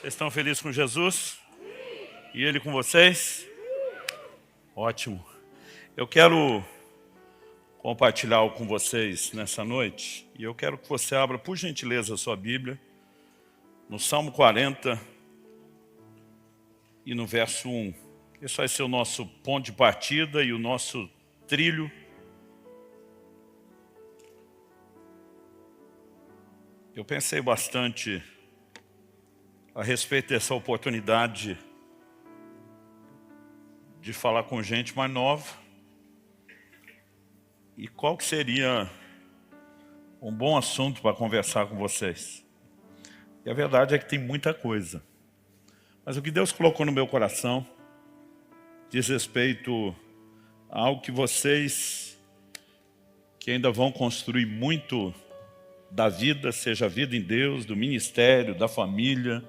Vocês estão felizes com Jesus? E Ele com vocês? Ótimo. Eu quero compartilhar algo com vocês nessa noite. E eu quero que você abra, por gentileza, a sua Bíblia, no Salmo 40 e no verso 1. Esse vai ser o nosso ponto de partida e o nosso trilho. Eu pensei bastante a respeito dessa oportunidade de falar com gente mais nova e qual que seria um bom assunto para conversar com vocês. E a verdade é que tem muita coisa, mas o que Deus colocou no meu coração diz respeito a algo que vocês que ainda vão construir muito da vida, seja a vida em Deus, do ministério, da família,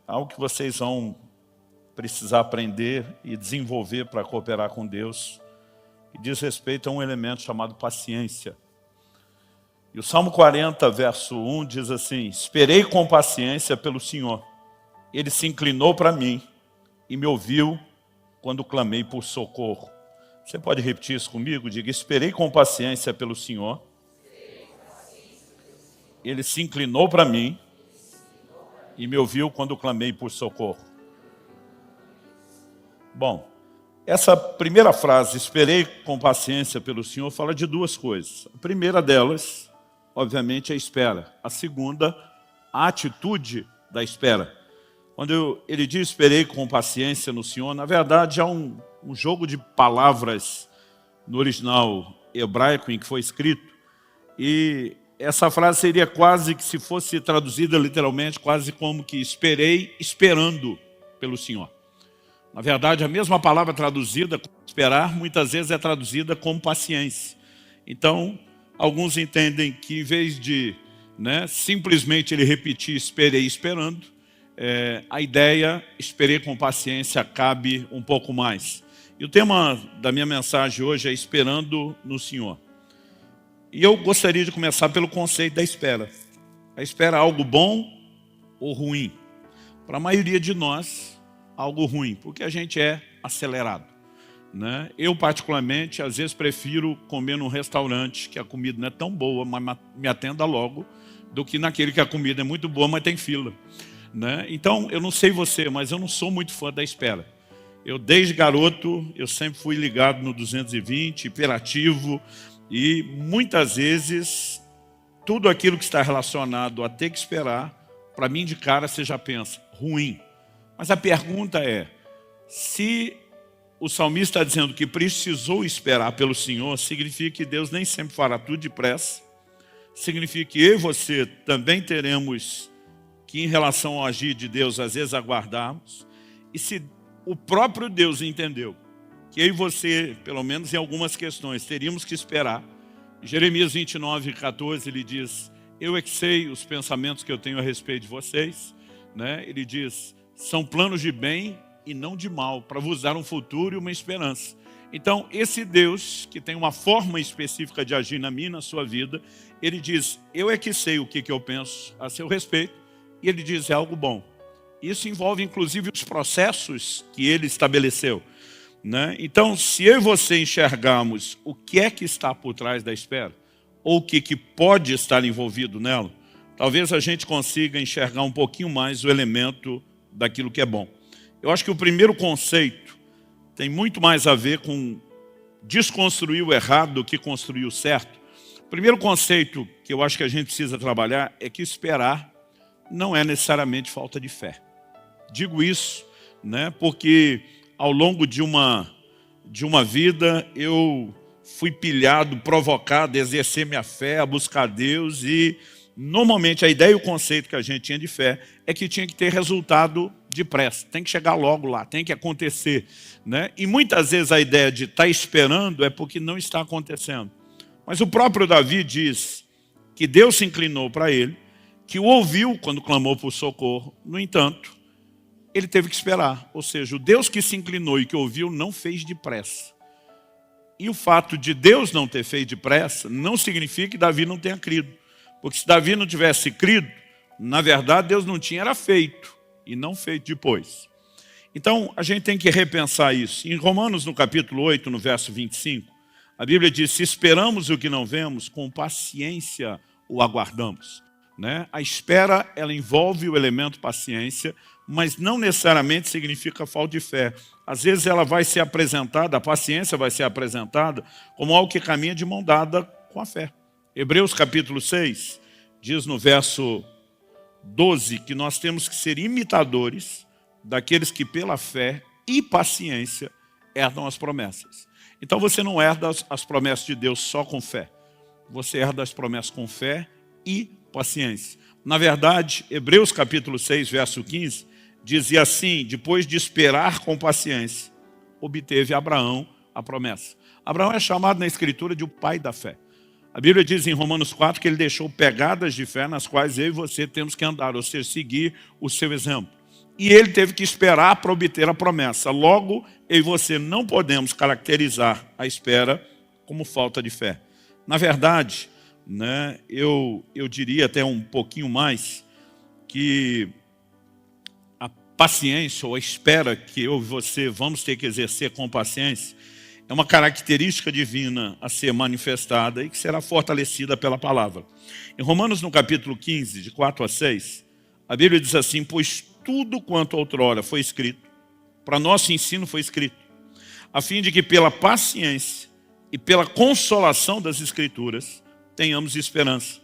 algo que vocês vão precisar aprender e desenvolver para cooperar com Deus, que diz respeito a um elemento chamado paciência. E o Salmo 40, verso 1 diz assim: esperei com paciência pelo Senhor, Ele se inclinou para mim e me ouviu quando clamei por socorro. Você pode repetir isso comigo? Diga: esperei com paciência pelo Senhor, Ele se inclinou para mim e me ouviu quando clamei por socorro. Bom, essa primeira frase, esperei com paciência pelo Senhor, fala de duas coisas. A primeira delas, obviamente, é a espera. A segunda, a atitude da espera. Quando ele diz esperei com paciência no Senhor, na verdade há um jogo de palavras no original hebraico em que foi escrito, e essa frase seria quase que, se fosse traduzida literalmente, quase como que esperei esperando pelo Senhor. Na verdade, a mesma palavra traduzida como esperar, muitas vezes é traduzida como paciência. Então, alguns entendem que em vez de simplesmente ele repetir esperei esperando, a ideia esperei com paciência cabe um pouco mais. E o tema da minha mensagem hoje é esperando no Senhor. E eu gostaria de começar pelo conceito da espera. A espera é algo bom ou ruim? Para a maioria de nós, algo ruim, porque a gente é acelerado. Eu, particularmente, às vezes prefiro comer num restaurante que a comida não é tão boa, mas me atenda logo, do que naquele que a comida é muito boa, mas tem fila. Então, eu não sei você, mas eu não sou muito fã da espera. Eu, desde garoto, eu sempre fui ligado no 220, hiperativo, e muitas vezes, tudo aquilo que está relacionado a ter que esperar, para mim de cara você já pensa, ruim. Mas a pergunta é, se o salmista está dizendo que precisou esperar pelo Senhor, significa que Deus nem sempre fará tudo depressa, significa que eu e você também teremos que, em relação ao agir de Deus, às vezes aguardarmos, e se o próprio Deus entendeu que eu e você, pelo menos em algumas questões, teríamos que esperar. Jeremias 29, 14, ele diz, eu é que sei os pensamentos que eu tenho a respeito de vocês. Ele diz, são planos de bem e não de mal, para vos dar um futuro e uma esperança. Então, esse Deus, que tem uma forma específica de agir na minha e na sua vida, ele diz, eu é que sei o que eu penso a seu respeito, e ele diz, é algo bom. Isso envolve, inclusive, os processos que ele estabeleceu. Então, se eu e você enxergarmos o que é que está por trás da espera, ou o que pode estar envolvido nela, talvez a gente consiga enxergar um pouquinho mais o elemento daquilo que é bom. Eu acho que o primeiro conceito tem muito mais a ver com desconstruir o errado do que construir o certo. O primeiro conceito que eu acho que a gente precisa trabalhar é que esperar não é necessariamente falta de fé. Digo isso porque ao longo de uma vida, eu fui pilhado, provocado a exercer minha fé, a buscar Deus, e normalmente a ideia e o conceito que a gente tinha de fé é que tinha que ter resultado depressa, tem que chegar logo lá, tem que acontecer. E muitas vezes a ideia de estar esperando é porque não está acontecendo. Mas o próprio Davi diz que Deus se inclinou para ele, que o ouviu quando clamou por socorro, no entanto, ele teve que esperar, ou seja, o Deus que se inclinou e que ouviu não fez depressa. E o fato de Deus não ter feito depressa não significa que Davi não tenha crido. Porque se Davi não tivesse crido, Na verdade, Deus não tinha, era feito, e não feito depois. Então, a gente tem que repensar isso. Em Romanos, no capítulo 8, no verso 25, a Bíblia diz, se esperamos o que não vemos, com paciência o aguardamos. Né? A espera, ela envolve o elemento paciência, mas não necessariamente significa falta de fé. Às vezes ela vai ser apresentada, a paciência vai ser apresentada como algo que caminha de mão dada com a fé. Hebreus capítulo 6 diz no verso 12 que nós temos que ser imitadores daqueles que pela fé e paciência herdam as promessas. Então você não herda as promessas de Deus só com fé. Você herda as promessas com fé e paciência. Na verdade, Hebreus capítulo 6, verso 15, dizia assim, depois de esperar com paciência, obteve Abraão a promessa. Abraão é chamado na Escritura de o pai da fé. A Bíblia diz em Romanos 4 que ele deixou pegadas de fé nas quais eu e você temos que andar, ou seja, seguir o seu exemplo. E ele teve que esperar para obter a promessa. Logo, eu e você não podemos caracterizar a espera como falta de fé. Na verdade, né, eu diria até um pouquinho mais que a paciência ou a espera que eu e você vamos ter que exercer com paciência é uma característica divina a ser manifestada e que será fortalecida pela palavra. Em Romanos, no capítulo 15, de 4 a 6, a Bíblia diz assim, pois tudo quanto outrora foi escrito, para nosso ensino foi escrito, a fim de que pela paciência e pela consolação das Escrituras tenhamos esperança.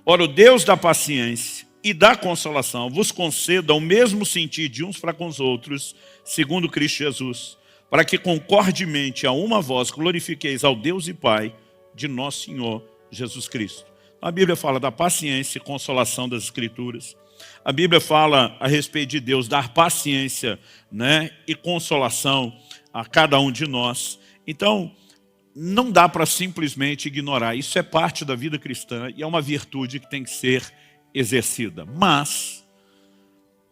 Ora, o Deus da paciência e da consolação vos conceda o mesmo sentir de uns para com os outros, segundo Cristo Jesus, para que concordemente a uma voz glorifiqueis ao Deus e Pai de nosso Senhor Jesus Cristo. A Bíblia fala da paciência e consolação das Escrituras. A Bíblia fala a respeito de Deus dar paciência, né, e consolação a cada um de nós. Então, não dá para simplesmente ignorar. Isso é parte da vida cristã e é uma virtude que tem que ser exercida. Mas,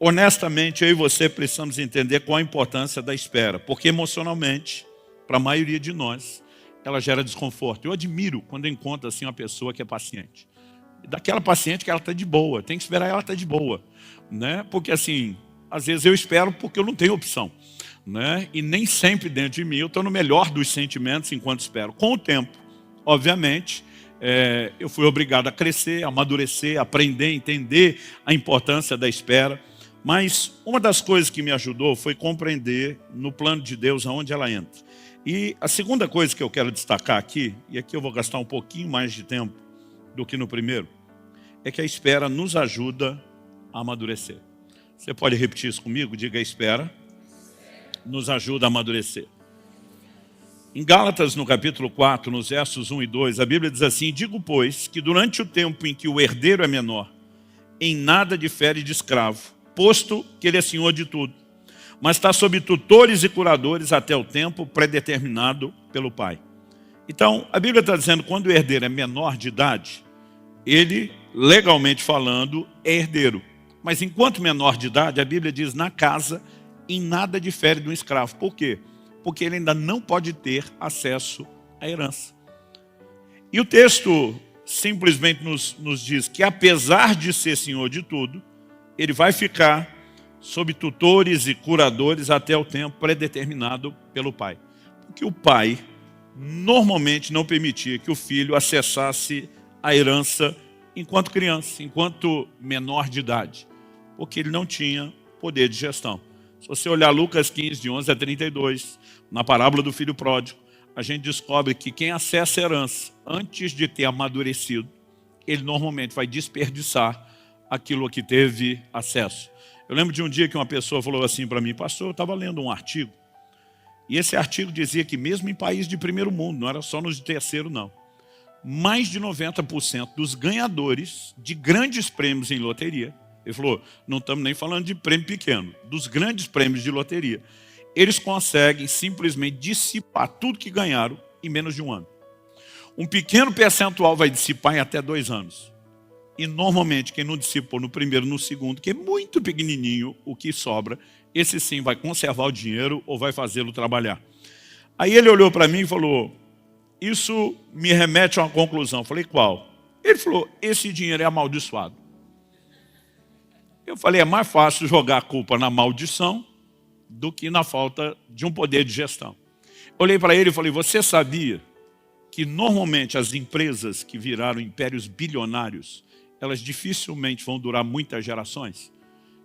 honestamente, eu e você precisamos entender qual a importância da espera. Porque emocionalmente, para a maioria de nós, ela gera desconforto. Eu admiro quando eu encontro assim, uma pessoa que é paciente. Daquela paciente que ela está de boa. Tem que esperar ela estar de boa. Né? Porque assim, às vezes eu espero porque eu não tenho opção. Né? E nem sempre dentro de mim eu estou no melhor dos sentimentos enquanto espero. Com o tempo, obviamente, eu fui obrigado a crescer, a amadurecer, a aprender, a entender a importância da espera. Mas uma das coisas que me ajudou foi compreender no plano de Deus aonde ela entra. E a segunda coisa que eu quero destacar aqui, e aqui eu vou gastar um pouquinho mais de tempo do que no primeiro, é que a espera nos ajuda a amadurecer. Você pode repetir isso comigo? Diga, a espera nos ajuda a amadurecer. Em Gálatas, no capítulo 4, nos versos 1 e 2, a Bíblia diz assim, digo, pois, que durante o tempo em que o herdeiro é menor, em nada difere de escravo, posto que ele é senhor de tudo, mas está sob tutores e curadores até o tempo predeterminado pelo Pai. Então, a Bíblia está dizendo que quando o herdeiro é menor de idade, ele, legalmente falando, é herdeiro. Mas enquanto menor de idade, a Bíblia diz, na casa, em nada difere de um escravo. Por quê? Porque ele ainda não pode ter acesso à herança. E o texto simplesmente nos diz que, apesar de ser senhor de tudo, ele vai ficar sob tutores e curadores até o tempo predeterminado pelo pai. Porque o pai normalmente não permitia que o filho acessasse a herança enquanto criança, enquanto menor de idade, porque ele não tinha poder de gestão. Se você olhar Lucas 15, de 11 a 32, na parábola do filho pródigo, a gente descobre que quem acessa a herança antes de ter amadurecido, ele normalmente vai desperdiçar aquilo a que teve acesso. Eu lembro de um dia que uma pessoa falou assim para mim, pastor, eu estava lendo um artigo, e esse artigo dizia que mesmo em países de primeiro mundo, não era só nos de terceiro não, mais de 90% dos ganhadores de grandes prêmios em loteria, ele falou, não estamos nem falando de prêmio pequeno, dos grandes prêmios de loteria, eles conseguem simplesmente dissipar tudo que ganharam em menos de um ano. Um pequeno percentual vai dissipar em até 2 anos. E normalmente quem não dissipou no primeiro, no segundo, que é muito pequenininho o que sobra, esse sim vai conservar o dinheiro ou vai fazê-lo trabalhar. Aí ele olhou para mim e falou, isso me remete a uma conclusão. Eu falei, qual? Ele falou, esse dinheiro é amaldiçoado. Eu falei, é mais fácil jogar a culpa na maldição do que na falta de um poder de gestão. Olhei para ele e falei, você sabia que normalmente as empresas que viraram impérios bilionários, elas dificilmente vão durar muitas gerações?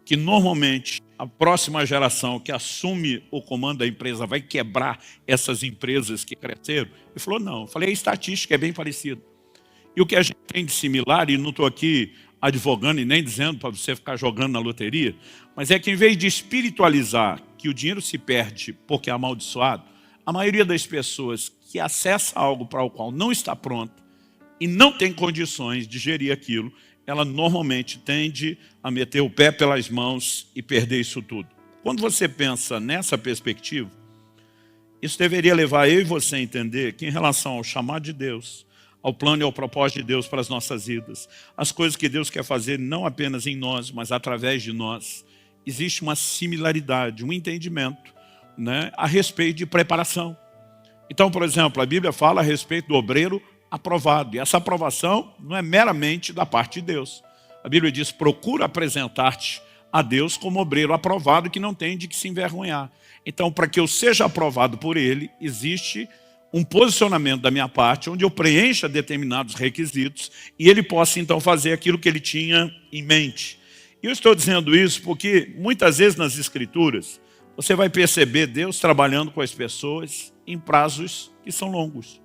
Que normalmente a próxima geração que assume o comando da empresa vai quebrar essas empresas que cresceram? Ele falou, não. Eu falei, a estatística é bem parecida. E o que a gente tem de similar, e não estou aqui advogando e nem dizendo para você ficar jogando na loteria, mas é que em vez de espiritualizar que o dinheiro se perde porque é amaldiçoado, a maioria das pessoas que acessa algo para o qual não está pronta e não tem condições de gerir aquilo, ela normalmente tende a meter o pé pelas mãos e perder isso tudo. Quando você pensa nessa perspectiva, isso deveria levar eu e você a entender que em relação ao chamado de Deus, ao plano e ao propósito de Deus para as nossas vidas, as coisas que Deus quer fazer não apenas em nós, mas através de nós, existe uma similaridade, um entendimento, né, a respeito de preparação. Então, por exemplo, a Bíblia fala a respeito do obreiro aprovado. E essa aprovação não é meramente da parte de Deus. A Bíblia diz, procura apresentar-te a Deus como obreiro aprovado que não tem de que se envergonhar. Então, para que eu seja aprovado por Ele, existe um posicionamento da minha parte, onde eu preencha determinados requisitos e Ele possa então fazer aquilo que Ele tinha em mente. E eu estou dizendo isso porque muitas vezes nas Escrituras, você vai perceber Deus trabalhando com as pessoas em prazos que são longos.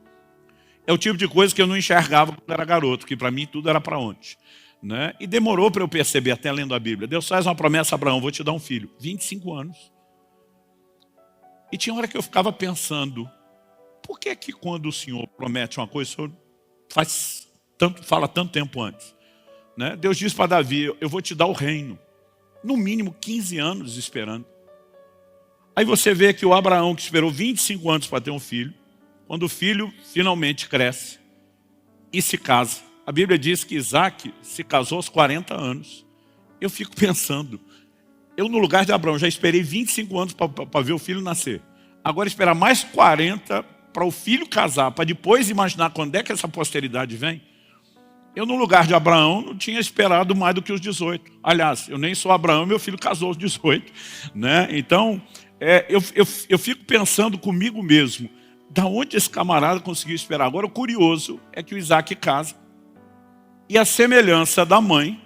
É o tipo de coisa que eu não enxergava quando era garoto, que para mim tudo era para ontem, né? E demorou para eu perceber, até lendo a Bíblia. Deus faz uma promessa a Abraão, vou te dar um filho. 25 anos. E tinha hora que eu ficava pensando, por que que quando o Senhor promete uma coisa, o Senhor fala tanto tempo antes? Né? Deus diz para Davi, eu vou te dar o reino. No mínimo 15 anos esperando. Aí você vê que o Abraão, que esperou 25 anos para ter um filho, quando o filho finalmente cresce e se casa. A Bíblia diz que Isaac se casou aos 40 anos. Eu fico pensando, eu no lugar de Abraão já esperei 25 anos para ver o filho nascer. Agora esperar mais 40 para o filho casar, para depois imaginar quando é que essa posteridade vem. Eu no lugar de Abraão não tinha esperado mais do que os 18. Aliás, eu nem sou Abraão, meu filho casou aos 18. Né? Então, eu fico pensando comigo mesmo, da onde esse camarada conseguiu esperar? Agora, o curioso é que o Isaac casa. E a semelhança da mãe,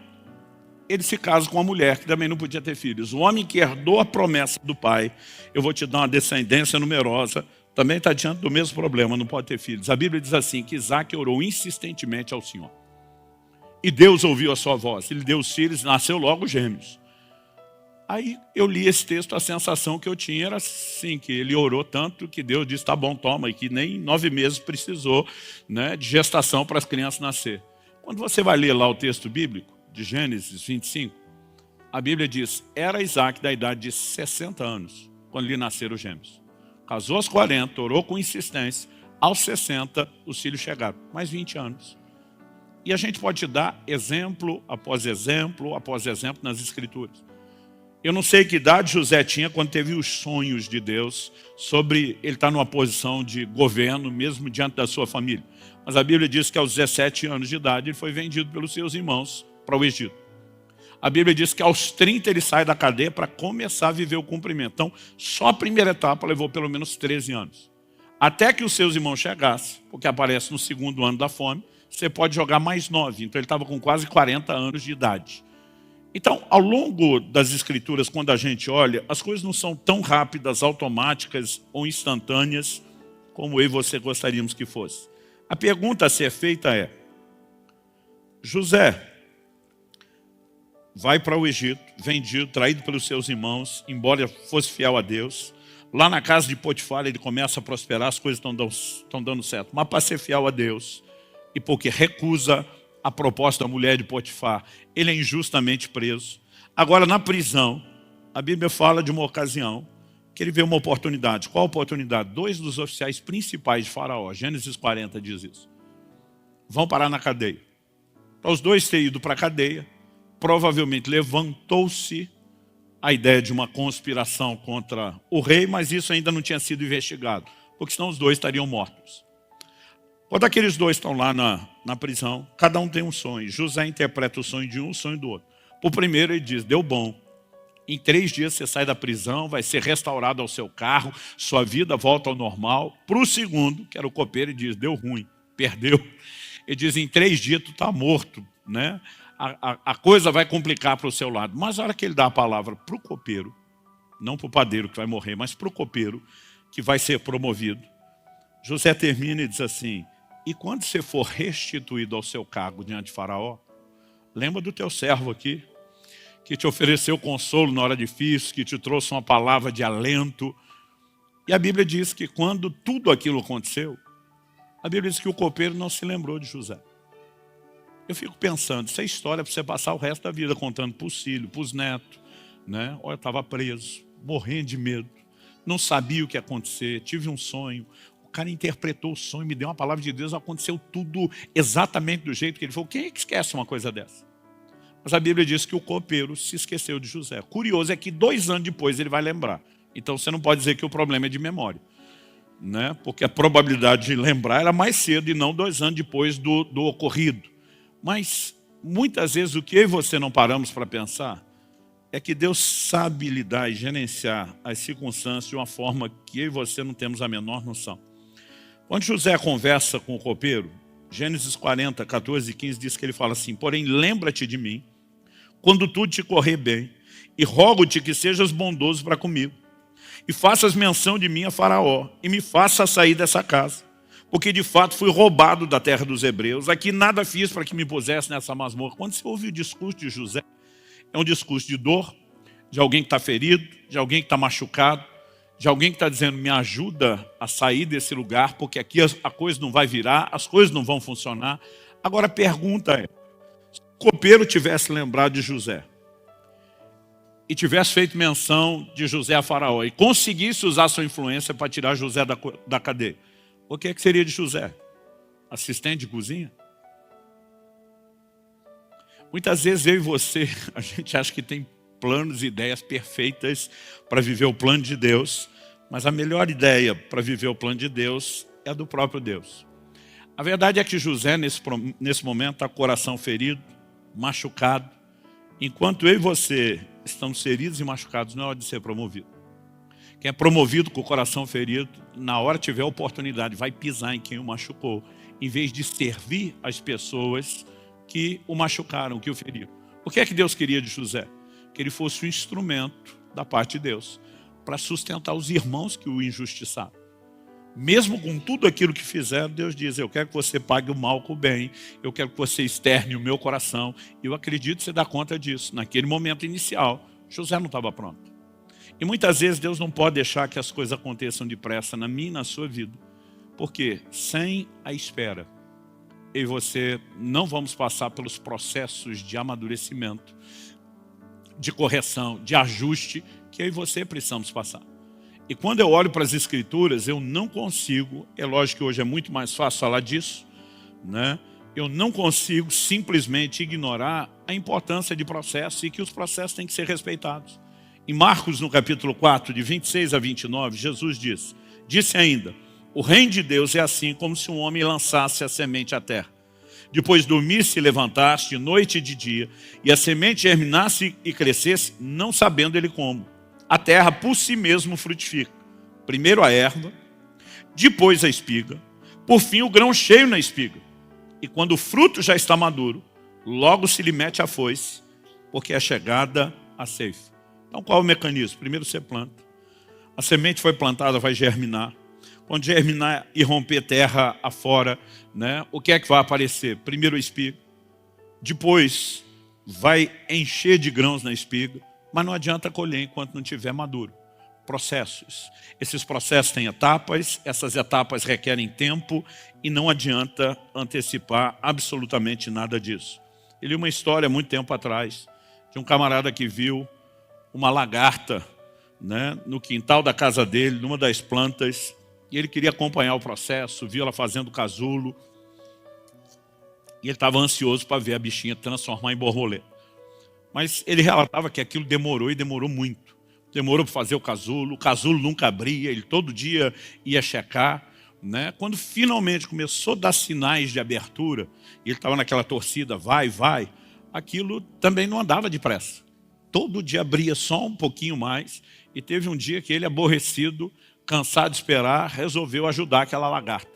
ele se casa com uma mulher que também não podia ter filhos. O homem que herdou a promessa do pai, eu vou te dar uma descendência numerosa, também está diante do mesmo problema, não pode ter filhos. A Bíblia diz assim, que Isaac orou insistentemente ao Senhor. E Deus ouviu a sua voz. Ele deu os filhos, nasceu logo gêmeos. Aí eu li esse texto, a sensação que eu tinha era assim, que ele orou tanto que Deus disse, tá bom, toma, e que nem 9 meses precisou, né, de gestação para as crianças nascer. Quando você vai ler lá o texto bíblico, de Gênesis 25, a Bíblia diz, era Isaac da idade de 60 anos, quando lhe nasceram os gêmeos. Casou aos 40, orou com insistência, aos 60 os filhos chegaram, mais 20 anos. E a gente pode te dar exemplo após exemplo nas Escrituras. Eu não sei que idade José tinha quando teve os sonhos de Deus sobre ele estar numa posição de governo, mesmo diante da sua família. Mas a Bíblia diz que aos 17 anos de idade ele foi vendido pelos seus irmãos para o Egito. A Bíblia diz que aos 30 ele sai da cadeia para começar a viver o cumprimento. Então, só a primeira etapa levou pelo menos 13 anos. Até que os seus irmãos chegassem, porque aparece no segundo ano da fome, você pode jogar mais 9. Então ele estava com quase 40 anos de idade. Então, ao longo das Escrituras, quando a gente olha, as coisas não são tão rápidas, automáticas ou instantâneas como eu e você gostaríamos que fosse. A pergunta a ser feita é, José vai para o Egito, vendido, traído pelos seus irmãos, embora fosse fiel a Deus. Lá na casa de Potifar ele começa a prosperar, as coisas estão dando certo. Mas para ser fiel a Deus, e porque recusa a proposta da mulher de Potifar, ele é injustamente preso. Agora, na prisão, a Bíblia fala de uma ocasião que ele vê uma oportunidade. Qual oportunidade? 2 dos oficiais principais de Faraó, Gênesis 40 diz isso, vão parar na cadeia. Para os dois terem ido para a cadeia, provavelmente levantou-se a ideia de uma conspiração contra o rei, mas isso ainda não tinha sido investigado, porque senão os dois estariam mortos. Quando aqueles dois estão lá na prisão, cada um tem um sonho. José interpreta o sonho de um, o sonho do outro. Para o primeiro ele diz, deu bom. Em 3 dias você sai da prisão, vai ser restaurado ao seu carro, sua vida volta ao normal. Para o segundo, que era o copeiro, ele diz, deu ruim, perdeu. Ele diz, em 3 dias tu está morto, né? A coisa vai complicar para o seu lado. Mas na hora que ele dá a palavra para o copeiro, não para o padeiro que vai morrer, mas para o copeiro que vai ser promovido, José termina e diz assim, e quando você for restituído ao seu cargo diante de Faraó, lembra do teu servo aqui, que te ofereceu consolo na hora difícil, que te trouxe uma palavra de alento. E a Bíblia diz que quando tudo aquilo aconteceu, a Bíblia diz que o copeiro não se lembrou de José. Eu fico pensando, essa história é para você passar o resto da vida contando para os filhos, para os netos, né? Olha, eu estava preso, morrendo de medo, não sabia o que ia acontecer, tive um sonho, o cara interpretou o sonho, me deu uma palavra de Deus, aconteceu tudo exatamente do jeito que ele falou. Quem é que esquece uma coisa dessa? Mas a Bíblia diz que o copeiro se esqueceu de José. Curioso é que 2 anos depois ele vai lembrar. Então você não pode dizer que o problema é de memória, né? Porque a probabilidade de lembrar era mais cedo e não 2 anos depois do ocorrido. Mas muitas vezes o que eu e você não paramos para pensar é que Deus sabe lidar e gerenciar as circunstâncias de uma forma que eu e você não temos a menor noção. Quando José conversa com o copeiro, Gênesis 40, 14 e 15 diz que ele fala assim, porém lembra-te de mim, quando tudo te correr bem, e rogo-te que sejas bondoso para comigo, e faças menção de mim a Faraó, e me faça sair dessa casa, porque de fato fui roubado da terra dos hebreus, aqui nada fiz para que me pusesse nessa masmorra. Quando você ouve o discurso de José, é um discurso de dor, de alguém que está ferido, de alguém que está machucado, de alguém que está dizendo, me ajuda a sair desse lugar, porque aqui a coisa não vai virar, as coisas não vão funcionar. Agora a pergunta é, se o copeiro tivesse lembrado de José, e tivesse feito menção de José a Faraó, e conseguisse usar sua influência para tirar José da cadeia, o que é que seria de José? Assistente de cozinha? Muitas vezes eu e você, a gente acha que tem planos e ideias perfeitas para viver o plano de Deus, mas a melhor ideia para viver o plano de Deus é a do próprio Deus. A verdade é que José, nesse momento, está com o coração ferido, machucado. Enquanto eu e você estamos feridos e machucados, não é hora de ser promovido. Quem é promovido com o coração ferido, na hora que tiver a oportunidade, vai pisar em quem o machucou, em vez de servir as pessoas que o machucaram, que o feriram. O que é que Deus queria de José? Que ele fosse um instrumento da parte de Deus para sustentar os irmãos que o injustiçaram. Mesmo com tudo aquilo que fizeram, Deus diz, eu quero que você pague o mal com o bem, eu quero que você externe o meu coração. Eu acredito que você dá conta disso. Naquele momento inicial, José não estava pronto. E muitas vezes Deus não pode deixar que as coisas aconteçam depressa na minha e na sua vida. Porque sem a espera, eu e você não vamos passar pelos processos de amadurecimento, de correção, de ajuste, que eu e você precisamos passar. E quando eu olho para as Escrituras, eu não consigo, é lógico que hoje é muito mais fácil falar disso, né? Eu não consigo simplesmente ignorar a importância de processos e que os processos têm que ser respeitados. Em Marcos, no capítulo 4, de 26 a 29, Jesus disse ainda, o reino de Deus é assim como se um homem lançasse a semente à terra. Depois dormisse e levantasse de noite e de dia, e a semente germinasse e crescesse, não sabendo ele como. A terra por si mesmo frutifica. Primeiro a erva, depois a espiga, por fim o grão cheio na espiga. E quando o fruto já está maduro, logo se lhe mete a foice, porque é chegada a ceifa. Então qual é o mecanismo? Primeiro você planta. A semente foi plantada, vai germinar. Quando germinar e romper terra afora, né, o que é que vai aparecer? Primeiro a espiga, depois vai encher de grãos na espiga, mas não adianta colher enquanto não estiver maduro. Processos. Esses processos têm etapas, essas etapas requerem tempo e não adianta antecipar absolutamente nada disso. Eu li uma história muito tempo atrás de um camarada que viu uma lagarta, né, no quintal da casa dele, numa das plantas, e ele queria acompanhar o processo, viu ela fazendo casulo, e ele estava ansioso para ver a bichinha transformar em borboleta. Mas ele relatava que aquilo demorou e demorou muito. Demorou para fazer o casulo nunca abria, ele todo dia ia checar, né? Quando finalmente começou a dar sinais de abertura, e ele estava naquela torcida, vai, aquilo também não andava depressa. Todo dia abria só um pouquinho mais, e teve um dia que ele, aborrecido, cansado de esperar, resolveu ajudar aquela lagarta.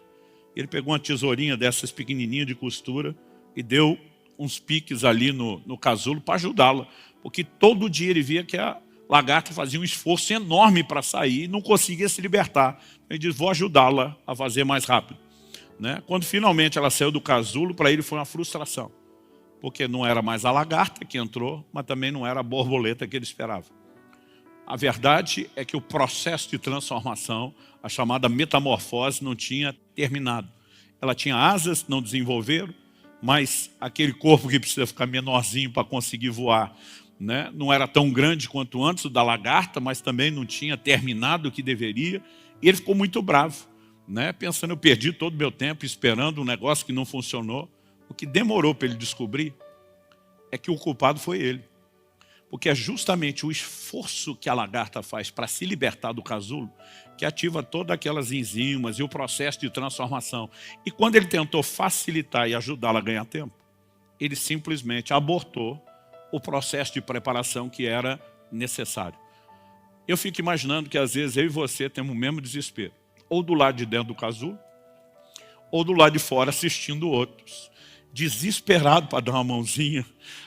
Ele pegou uma tesourinha dessas pequenininhas de costura e deu uns piques ali no casulo para ajudá-la, porque todo dia ele via que a lagarta fazia um esforço enorme para sair e não conseguia se libertar. Ele disse, vou ajudá-la a fazer mais rápido. Né? Quando finalmente ela saiu do casulo, para ele foi uma frustração, porque não era mais a lagarta que entrou, mas também não era a borboleta que ele esperava. A verdade é que o processo de transformação, a chamada metamorfose, não tinha terminado. Ela tinha asas, não desenvolveram, mas aquele corpo que precisa ficar menorzinho para conseguir voar, né, não era tão grande quanto antes o da lagarta, mas também não tinha terminado o que deveria, e ele ficou muito bravo, né, pensando, eu perdi todo o meu tempo esperando um negócio que não funcionou. O que demorou para ele descobrir é que o culpado foi ele. Porque é justamente o esforço que a lagarta faz para se libertar do casulo que ativa todas aquelas enzimas e o processo de transformação. E quando ele tentou facilitar e ajudá-la a ganhar tempo, ele simplesmente abortou o processo de preparação que era necessário. Eu fico imaginando que às vezes eu e você temos o mesmo desespero, ou do lado de dentro do casulo, ou do lado de fora assistindo outros, desesperado para dar uma mãozinha,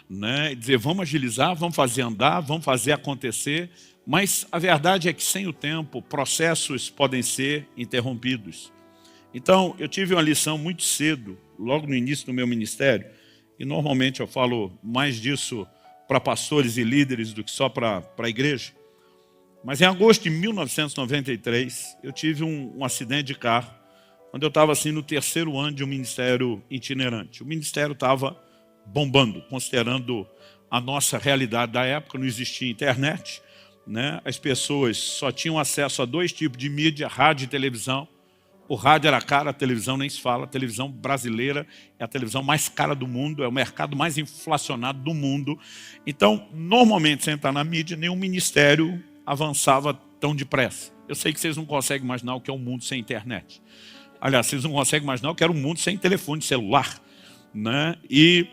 né? E dizer, vamos agilizar, vamos fazer andar, vamos fazer acontecer, mas a verdade é que sem o tempo, processos podem ser interrompidos. Então, eu tive uma lição muito cedo, logo no início do meu ministério, e normalmente eu falo mais disso para pastores e líderes do que só para a igreja. Mas em agosto de 1993, eu tive um acidente de carro, quando eu estava assim no terceiro ano de um ministério itinerante. O ministério estava bombando, considerando a nossa realidade da época, não existia internet, né? As pessoas só tinham acesso a dois tipos de mídia, rádio e televisão. O rádio era caro, a televisão nem se fala. A televisão brasileira é a televisão mais cara do mundo, é o mercado mais inflacionado do mundo. Então, normalmente, sem estar na mídia, nenhum ministério avançava tão depressa. Eu sei que vocês não conseguem imaginar o que é um mundo sem internet. Aliás, vocês não conseguem imaginar o que era um mundo sem telefone celular, né? E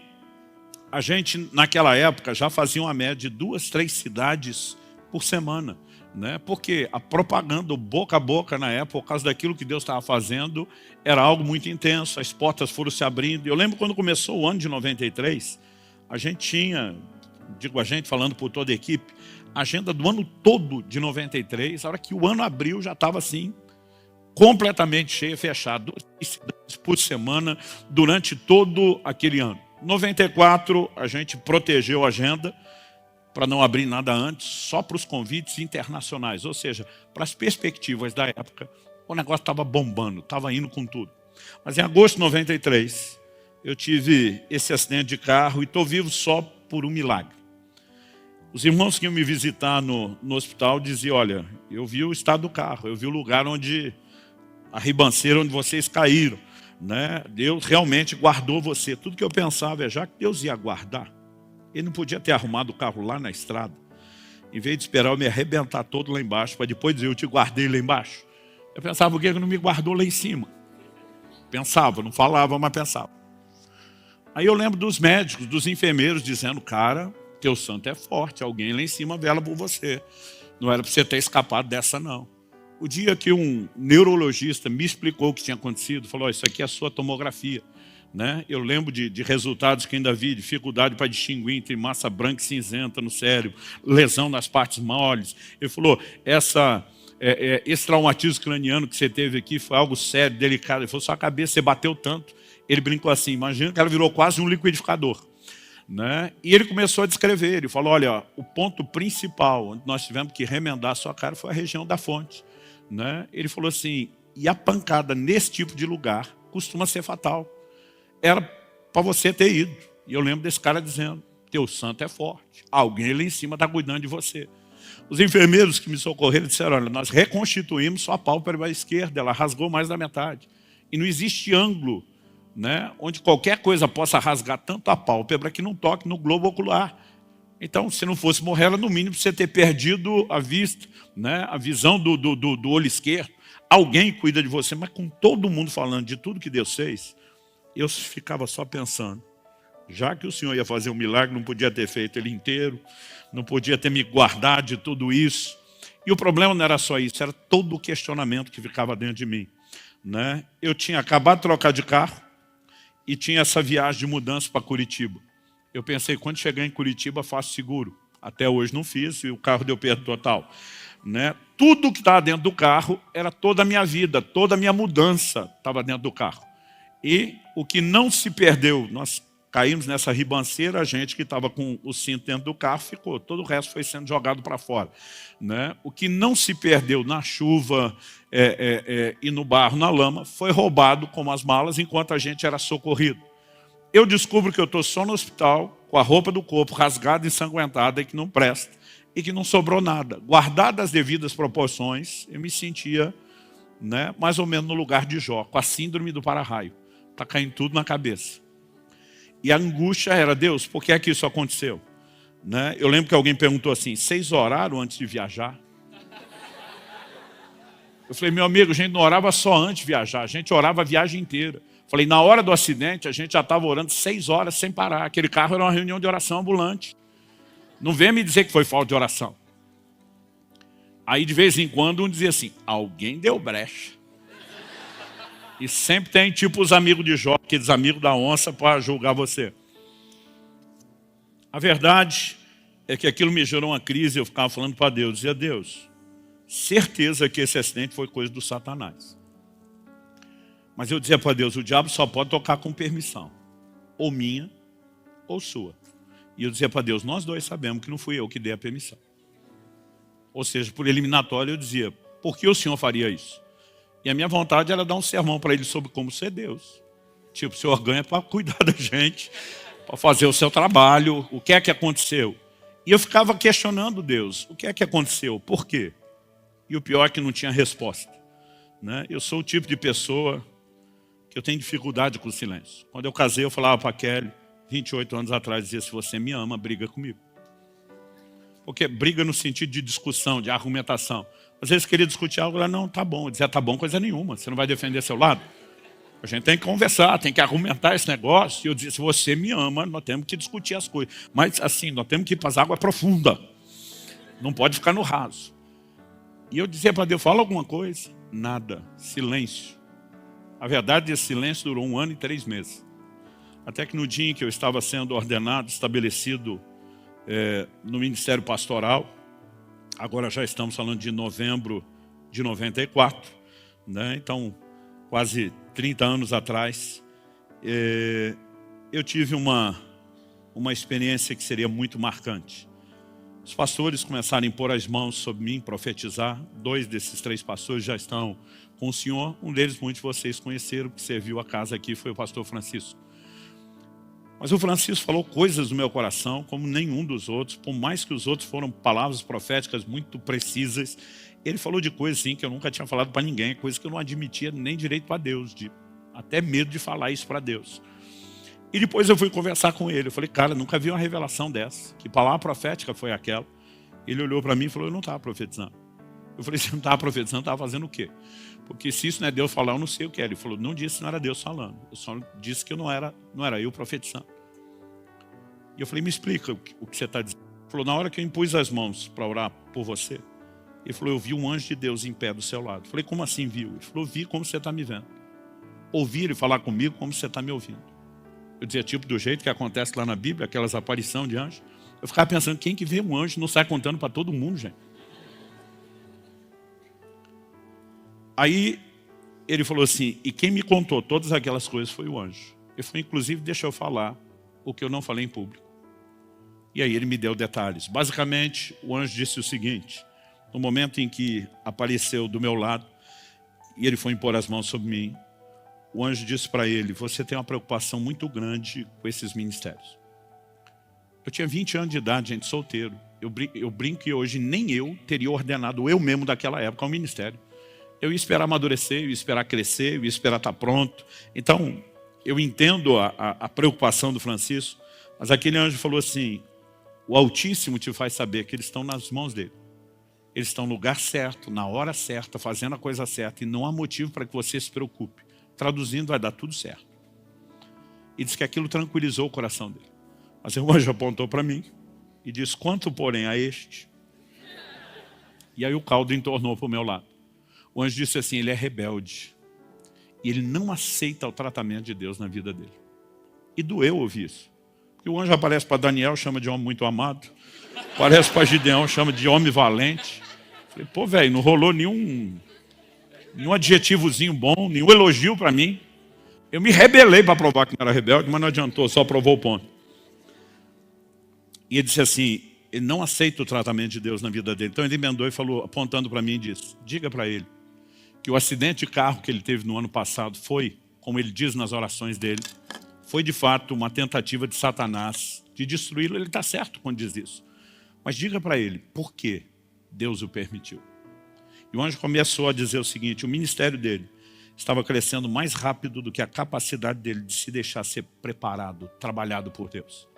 a gente, naquela época, já fazia uma média de 2, 3 cidades por semana, né? Porque a propaganda, o boca a boca na época, por causa daquilo que Deus estava fazendo, era algo muito intenso, as portas foram se abrindo. Eu lembro quando começou o ano de 93, a gente tinha, digo a gente falando por toda a equipe, a agenda do ano todo de 93, a hora que o ano abriu já estava assim, completamente cheia, fechada, 2 cidades por semana durante todo aquele ano. Em 94, a gente protegeu a agenda para não abrir nada antes, só para os convites internacionais, ou seja, para as perspectivas da época, o negócio estava bombando, estava indo com tudo. Mas em agosto de 93, eu tive esse acidente de carro e estou vivo só por um milagre. Os irmãos que iam me visitar no hospital diziam, olha, eu vi o estado do carro, eu vi o lugar onde a ribanceira onde vocês caíram, né? Deus realmente guardou você. Tudo que eu pensava é, já que Deus ia guardar, Ele não podia ter arrumado o carro lá na estrada, em vez de esperar eu me arrebentar todo lá embaixo, para depois dizer, eu te guardei lá embaixo. Eu pensava, por que Ele não me guardou lá em cima? Pensava, não falava, mas pensava. Aí eu lembro dos médicos, dos enfermeiros dizendo, cara, teu santo é forte, alguém lá em cima vela por você. Não era para você ter escapado dessa não. O dia que um neurologista me explicou o que tinha acontecido, falou, isso aqui é a sua tomografia, né? Eu lembro de resultados que ainda vi, dificuldade para distinguir entre massa branca e cinzenta no cérebro, lesão nas partes moles. Ele falou, esse traumatismo craniano que você teve aqui foi algo sério, delicado. Ele falou, sua cabeça, você bateu tanto. Ele brincou assim, imagina que ela virou quase um liquidificador. Né? E ele começou a descrever, ele falou, olha, o ponto principal onde nós tivemos que remendar a sua cara foi a região da fonte. Né? Ele falou assim, e a pancada nesse tipo de lugar costuma ser fatal. Era para você ter ido. E eu lembro desse cara dizendo, teu santo é forte, alguém lá em cima está cuidando de você. Os enfermeiros que me socorreram disseram, olha, nós reconstituímos sua pálpebra esquerda, ela rasgou mais da metade. E não existe ângulo, né, onde qualquer coisa possa rasgar tanto a pálpebra que não toque no globo ocular. Então, se não fosse morrer, era no mínimo você ter perdido a vista, né, a visão do olho esquerdo. Alguém cuida de você, mas com todo mundo falando de tudo que Deus fez, eu ficava só pensando, Já que o Senhor ia fazer um milagre, não podia ter feito ele inteiro, não podia ter me guardado de tudo isso. E o problema não era só isso, era todo o questionamento que ficava dentro de mim, né? Eu tinha acabado de trocar de carro e tinha essa viagem de mudança para Curitiba. Eu pensei, quando chegar em Curitiba, faço seguro. Até hoje não fiz e o carro deu perda total, né? Tudo que estava dentro do carro era toda a minha vida, toda a minha mudança estava dentro do carro. E o que não se perdeu, nós caímos nessa ribanceira, a gente que estava com o cinto dentro do carro ficou, todo o resto foi sendo jogado para fora, né? O que não se perdeu na chuva e no barro, na lama, foi roubado como as malas enquanto a gente era socorrido. Eu descubro que eu estou só no hospital, com a roupa do corpo rasgada, ensanguentada e que não presta, e que não sobrou nada. Guardado as devidas proporções, eu me sentia, né, mais ou menos no lugar de Jó, com a síndrome do para-raio. Está caindo tudo na cabeça. E a angústia era, Deus, por que é que isso aconteceu? Né? Eu lembro que alguém perguntou assim, vocês oraram antes de viajar? Eu falei, meu amigo, a gente não orava só antes de viajar, a gente orava a viagem inteira. Falei, na hora do acidente, a gente já estava orando 6 horas sem parar. Aquele carro era uma reunião de oração ambulante. Não venha me dizer que foi falta de oração. Aí, de vez em quando, um dizia assim, alguém deu brecha. E sempre tem tipo os amigos de Jó, aqueles amigos da onça para julgar você. A verdade é que aquilo me gerou uma crise, eu ficava falando para Deus, dizia, Deus, certeza que esse acidente foi coisa do Satanás. Mas eu dizia para Deus, o diabo só pode tocar com permissão. Ou minha, ou sua. E eu dizia para Deus, nós dois sabemos que não fui eu que dei a permissão. Ou seja, por eliminatório eu dizia, por que o Senhor faria isso? E a minha vontade era dar um sermão para ele sobre como ser Deus. Tipo, o Senhor ganha para cuidar da gente, para fazer o seu trabalho, o que é que aconteceu? E eu ficava questionando Deus, o que é que aconteceu? Por quê? E o pior é que não tinha resposta. Né? Eu sou o tipo de pessoa que eu tenho dificuldade com o silêncio. Quando eu casei, eu falava para a Kelly, 28 anos atrás, dizia, se você me ama, briga comigo. Porque briga no sentido de discussão, de argumentação. Às vezes queria discutir algo, ela não, tá bom. Eu dizia, tá bom, coisa nenhuma, você não vai defender seu lado? A gente tem que conversar, tem que argumentar esse negócio. E eu dizia, se você me ama, nós temos que discutir as coisas. Mas assim, nós temos que ir para as águas profundas. Não pode ficar no raso. E eu dizia para Deus, fala alguma coisa. Nada, silêncio. A verdade, esse silêncio durou 1 ano e 3 meses. Até que no dia em que eu estava sendo ordenado, estabelecido no Ministério Pastoral, agora já estamos falando de novembro de 94, né? Então, quase 30 anos atrás, eu tive uma experiência que seria muito marcante. Os pastores começaram a impor as mãos sobre mim, profetizar. 2 desses 3 pastores já estão com o Senhor. Um deles, muitos de vocês conheceram, que serviu a casa aqui, foi o pastor Francisco. Mas o Francisco falou coisas do meu coração, como nenhum dos outros, por mais que os outros foram palavras proféticas muito precisas, ele falou de coisas assim que eu nunca tinha falado para ninguém, coisas que eu não admitia nem direito para Deus, até medo de falar isso para Deus. E depois eu fui conversar com ele, eu falei, cara, nunca vi uma revelação dessa, que palavra profética foi aquela? Ele olhou para mim e falou, eu não estava profetizando. Eu falei, você não estava profetizando, estava fazendo o quê? Porque se isso não é Deus falar, eu não sei o que é. Ele falou, não disse que não era Deus falando. Eu só disse que não era eu profetizando. E eu falei, me explica o que você está dizendo. Ele falou, na hora que eu impus as mãos para orar por você, ele falou, eu vi um anjo de Deus em pé do seu lado. Eu falei, como assim viu? Ele falou, vi como você está me vendo. Ouvir e falar comigo como você está me ouvindo. Eu dizia, tipo, do jeito que acontece lá na Bíblia, aquelas aparições de anjos. Eu ficava pensando, quem que vê um anjo não sai contando para todo mundo, gente? Aí ele falou assim, e quem me contou todas aquelas coisas foi o anjo. Ele falou, inclusive, deixa eu falar o que eu não falei em público. E aí ele me deu detalhes. Basicamente, o anjo disse o seguinte, no momento em que apareceu do meu lado, e ele foi impor as mãos sobre mim, o anjo disse para ele, você tem uma preocupação muito grande com esses ministérios. Eu tinha 20 anos de idade, gente, solteiro. Eu brinco que hoje nem eu teria ordenado eu mesmo daquela época ao ministério. Eu ia esperar amadurecer, eu ia esperar crescer, eu ia esperar estar pronto. Então, eu entendo a preocupação do Francisco, mas aquele anjo falou assim, o Altíssimo te faz saber que eles estão nas mãos dele. Eles estão no lugar certo, na hora certa, fazendo a coisa certa, e não há motivo para que você se preocupe. Traduzindo, vai dar tudo certo. E disse que aquilo tranquilizou o coração dele. Mas o anjo apontou para mim e disse, quanto porém a este? E aí o caldo entornou para o meu lado. O anjo disse assim, ele é rebelde. E ele não aceita o tratamento de Deus na vida dele. E doeu ouvir isso. Porque o anjo aparece para Daniel, chama de homem muito amado. Aparece para Gideão, chama de homem valente. Falei, pô, velho, não rolou nenhum adjetivozinho bom, nenhum elogio para mim. Eu me rebelei para provar que não era rebelde, mas não adiantou, só provou o ponto. E ele disse assim, ele não aceita o tratamento de Deus na vida dele. Então ele emendou e falou, apontando para mim e disse, diga para ele que o acidente de carro que ele teve no ano passado foi, como ele diz nas orações dele, foi de fato uma tentativa de Satanás de destruí-lo. Ele está certo quando diz isso. Mas diga para ele, por que Deus o permitiu? E o anjo começou a dizer o seguinte, o ministério dele estava crescendo mais rápido do que a capacidade dele de se deixar ser preparado, trabalhado por Deus.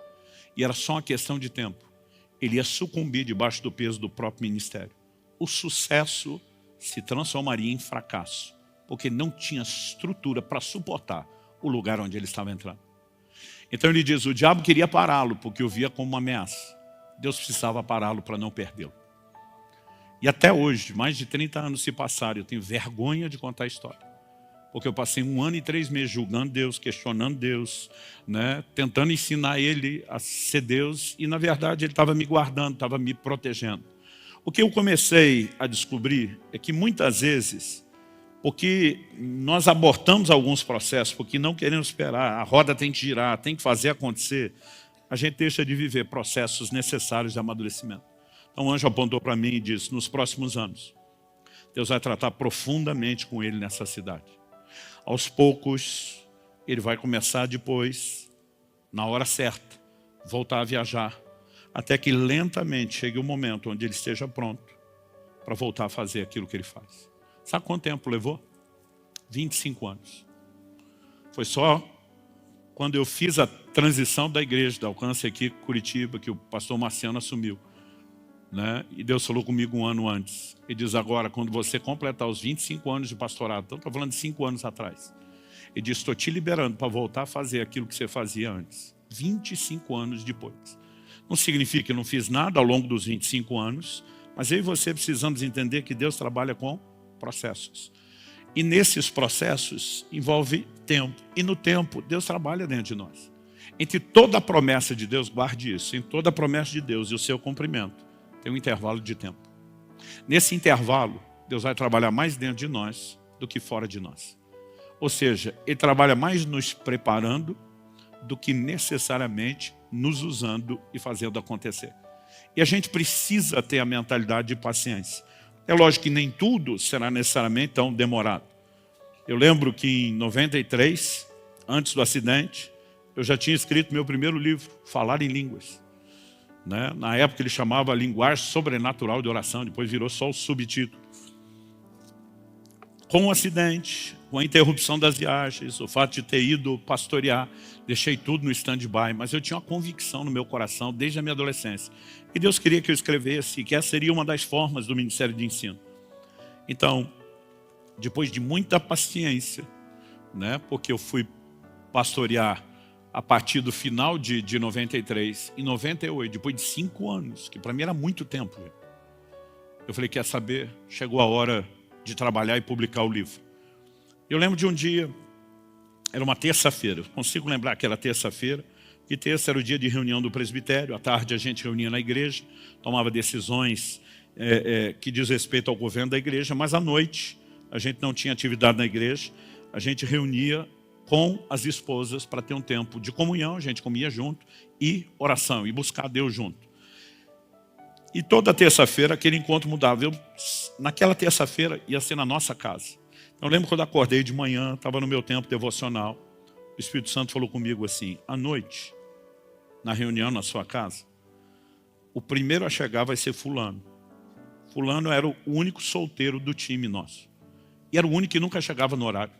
E era só uma questão de tempo. Ele ia sucumbir debaixo do peso do próprio ministério. O sucesso se transformaria em fracasso, porque não tinha estrutura para suportar o lugar onde ele estava entrando. Então ele diz, o diabo queria pará-lo, porque o via como uma ameaça. Deus precisava pará-lo para não perdê-lo. E até hoje, mais de 30 anos se passaram, eu tenho vergonha de contar a história. Porque eu passei 1 ano e 3 meses julgando Deus, questionando Deus, né, tentando ensinar ele a ser Deus, e na verdade ele estava me guardando, estava me protegendo. O que eu comecei a descobrir é que muitas vezes, porque nós abortamos alguns processos, porque não queremos esperar, a roda tem que girar, tem que fazer acontecer, a gente deixa de viver processos necessários de amadurecimento. Então o anjo apontou para mim e disse, nos próximos anos, Deus vai tratar profundamente com ele nessa cidade. Aos poucos, ele vai começar depois, na hora certa, voltar a viajar, até que lentamente chegue o momento onde ele esteja pronto para voltar a fazer aquilo que ele faz. Sabe quanto tempo levou? 25 anos. Foi só quando eu fiz a transição da igreja, da Alcance aqui, Curitiba, que o pastor Marciano assumiu. Né? E Deus falou comigo 1 ano antes. Ele diz agora, quando você completar os 25 anos de pastorado, então estou falando de 5 anos atrás. Ele diz, estou te liberando para voltar a fazer aquilo que você fazia antes. 25 anos depois. Não significa que eu não fiz nada ao longo dos 25 anos, mas eu e você precisamos entender que Deus trabalha com processos. E nesses processos envolve tempo. E no tempo, Deus trabalha dentro de nós. Entre toda a promessa de Deus, guarde isso, em toda a promessa de Deus e o seu cumprimento, tem um intervalo de tempo. Nesse intervalo, Deus vai trabalhar mais dentro de nós do que fora de nós. Ou seja, Ele trabalha mais nos preparando do que necessariamente nos usando e fazendo acontecer. E a gente precisa ter a mentalidade de paciência. É lógico que nem tudo será necessariamente tão demorado. Eu lembro que em 93, antes do acidente, eu já tinha escrito meu primeiro livro, Falar em Línguas. Né? Na época ele chamava Linguagem Sobrenatural de Oração, depois virou só o subtítulo. Com o acidente, com a interrupção das viagens, o fato de ter ido pastorear, deixei tudo no stand-by, mas eu tinha uma convicção no meu coração desde a minha adolescência. E Deus queria que eu escrevesse, que essa seria uma das formas do Ministério de Ensino. Então, depois de muita paciência, né, porque eu fui pastorear a partir do final de 93, em 98, depois de 5 anos, que para mim era muito tempo. Eu falei, quer saber? Chegou a hora de trabalhar e publicar o livro. Eu lembro de um dia, era uma terça-feira, consigo lembrar que era terça-feira, e terça era o dia de reunião do presbitério, à tarde a gente reunia na igreja, tomava decisões que diz respeito ao governo da igreja, mas à noite a gente não tinha atividade na igreja, a gente reunia com as esposas para ter um tempo de comunhão, a gente comia junto, e oração, e buscar Deus junto. E toda terça-feira aquele encontro mudava. Naquela terça-feira ia ser na nossa casa. Eu lembro quando acordei de manhã, estava no meu tempo devocional, o Espírito Santo falou comigo assim, à noite, na reunião na sua casa, o primeiro a chegar vai ser fulano. Fulano era o único solteiro do time nosso. E era o único que nunca chegava no horário.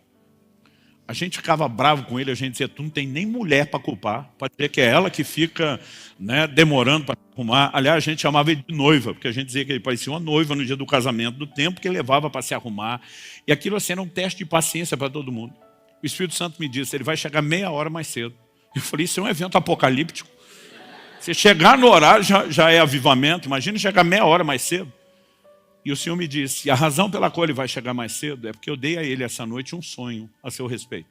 A gente ficava bravo com ele, a gente dizia, tu não tem nem mulher para culpar, pode dizer que é ela que fica, né, demorando para arrumar. Aliás, a gente chamava ele de noiva, porque a gente dizia que ele parecia uma noiva no dia do casamento, do tempo que ele levava para se arrumar. E aquilo assim, era um teste de paciência para todo mundo. O Espírito Santo me disse, ele vai chegar meia hora mais cedo. Eu falei, isso é um evento apocalíptico. Você chegar no horário já é avivamento. Imagina chegar meia hora mais cedo. E o Senhor me disse, a razão pela qual ele vai chegar mais cedo é porque eu dei a ele essa noite um sonho a seu respeito.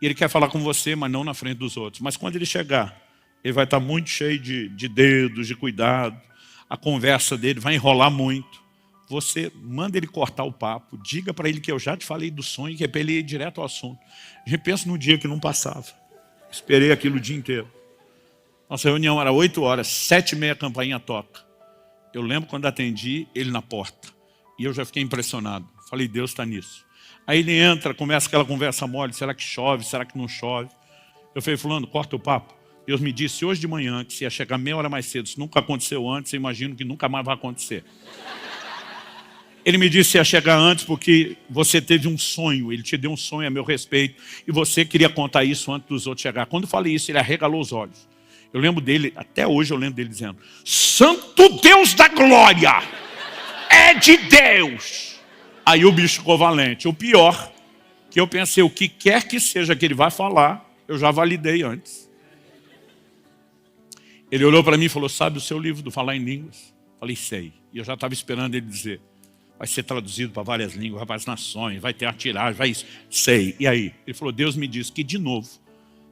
E ele quer falar com você, mas não na frente dos outros. Mas quando ele chegar, ele vai estar muito cheio de dedos, de cuidado. A conversa dele vai enrolar muito. Você manda ele cortar o papo, diga para ele que eu já te falei do sonho, que é para ele ir direto ao assunto. A gente pensa no dia que não passava. Esperei aquilo o dia inteiro. Nossa reunião era 8 horas, 7h30 a campainha toca. Eu lembro quando atendi ele na porta. E eu já fiquei impressionado. Falei, Deus está nisso. Aí ele entra, começa aquela conversa mole. Será que chove? Será que não chove? Eu falei, fulano, corta o papo. Deus me disse hoje de manhã que se ia chegar meia hora mais cedo. Isso nunca aconteceu antes, eu imagino que nunca mais vai acontecer. Ele me disse que ia chegar antes porque você teve um sonho. Ele te deu um sonho a meu respeito. E você queria contar isso antes dos outros chegar. Quando eu falei isso, ele arregalou os olhos. Eu lembro dele, até hoje eu lembro dele dizendo, Santo Deus da glória, é de Deus. Aí o bicho ficou valente. O pior, que eu pensei, o que quer que seja que ele vai falar, eu já validei antes. Ele olhou para mim e falou, sabe o seu livro do Falar em Línguas? Falei, sei. E eu já estava esperando ele dizer, vai ser traduzido para várias línguas, vai para as nações, vai ter a tiragem, vai isso. Sei. E aí? Ele falou, Deus me disse que de novo,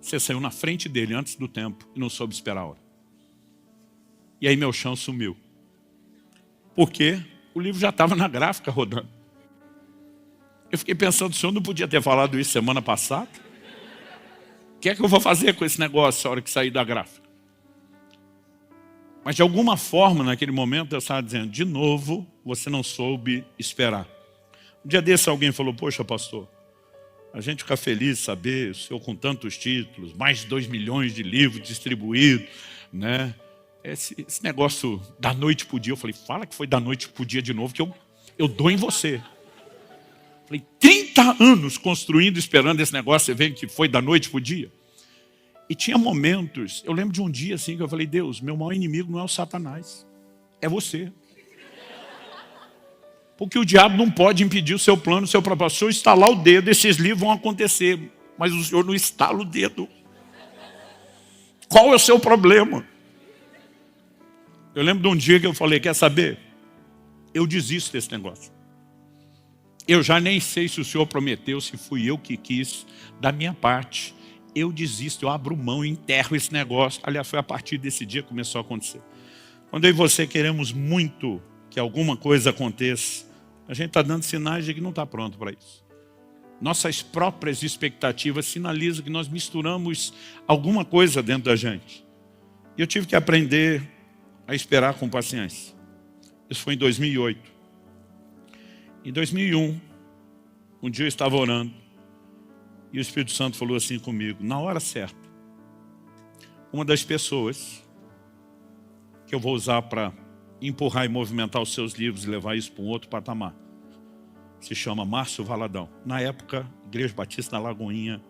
você saiu na frente dele antes do tempo e não soube esperar a hora. E aí meu chão sumiu. Por quê? O livro já estava na gráfica rodando. Eu fiquei pensando, o senhor não podia ter falado isso semana passada? O que é que eu vou fazer com esse negócio a hora que sair da gráfica? Mas de alguma forma, naquele momento, eu estava dizendo, de novo, você não soube esperar. Um dia desse alguém falou, poxa pastor, a gente fica feliz de saber, o senhor com tantos títulos, mais de 2 milhões de livros distribuídos, né? Esse negócio da noite pro dia, eu falei, fala que foi da noite pro dia de novo, que eu dou em você. Falei, 30 anos construindo, esperando esse negócio, você vê que foi da noite pro dia. E tinha momentos, eu lembro de um dia assim, que eu falei, Deus, meu maior inimigo não é o Satanás, é você. Porque o diabo não pode impedir o seu plano, o seu propósito. Se eu estalar o dedo, esses livros vão acontecer. Mas o senhor não estala o dedo. Qual é o seu problema? Eu lembro de um dia que eu falei, quer saber? Eu desisto desse negócio. Eu já nem sei se o senhor prometeu, se fui eu que quis, da minha parte. Eu desisto, eu abro mão, enterro esse negócio. Aliás, foi a partir desse dia que começou a acontecer. Quando eu e você queremos muito que alguma coisa aconteça, a gente está dando sinais de que não está pronto para isso. Nossas próprias expectativas sinalizam que nós misturamos alguma coisa dentro da gente. E eu tive que aprender a esperar com paciência. Isso foi em 2008. Em 2001, um dia eu estava orando e o Espírito Santo falou assim comigo, na hora certa, uma das pessoas que eu vou usar para empurrar e movimentar os seus livros e levar isso para um outro patamar, se chama Márcio Valadão. Na época, Igreja Batista na Lagoinha,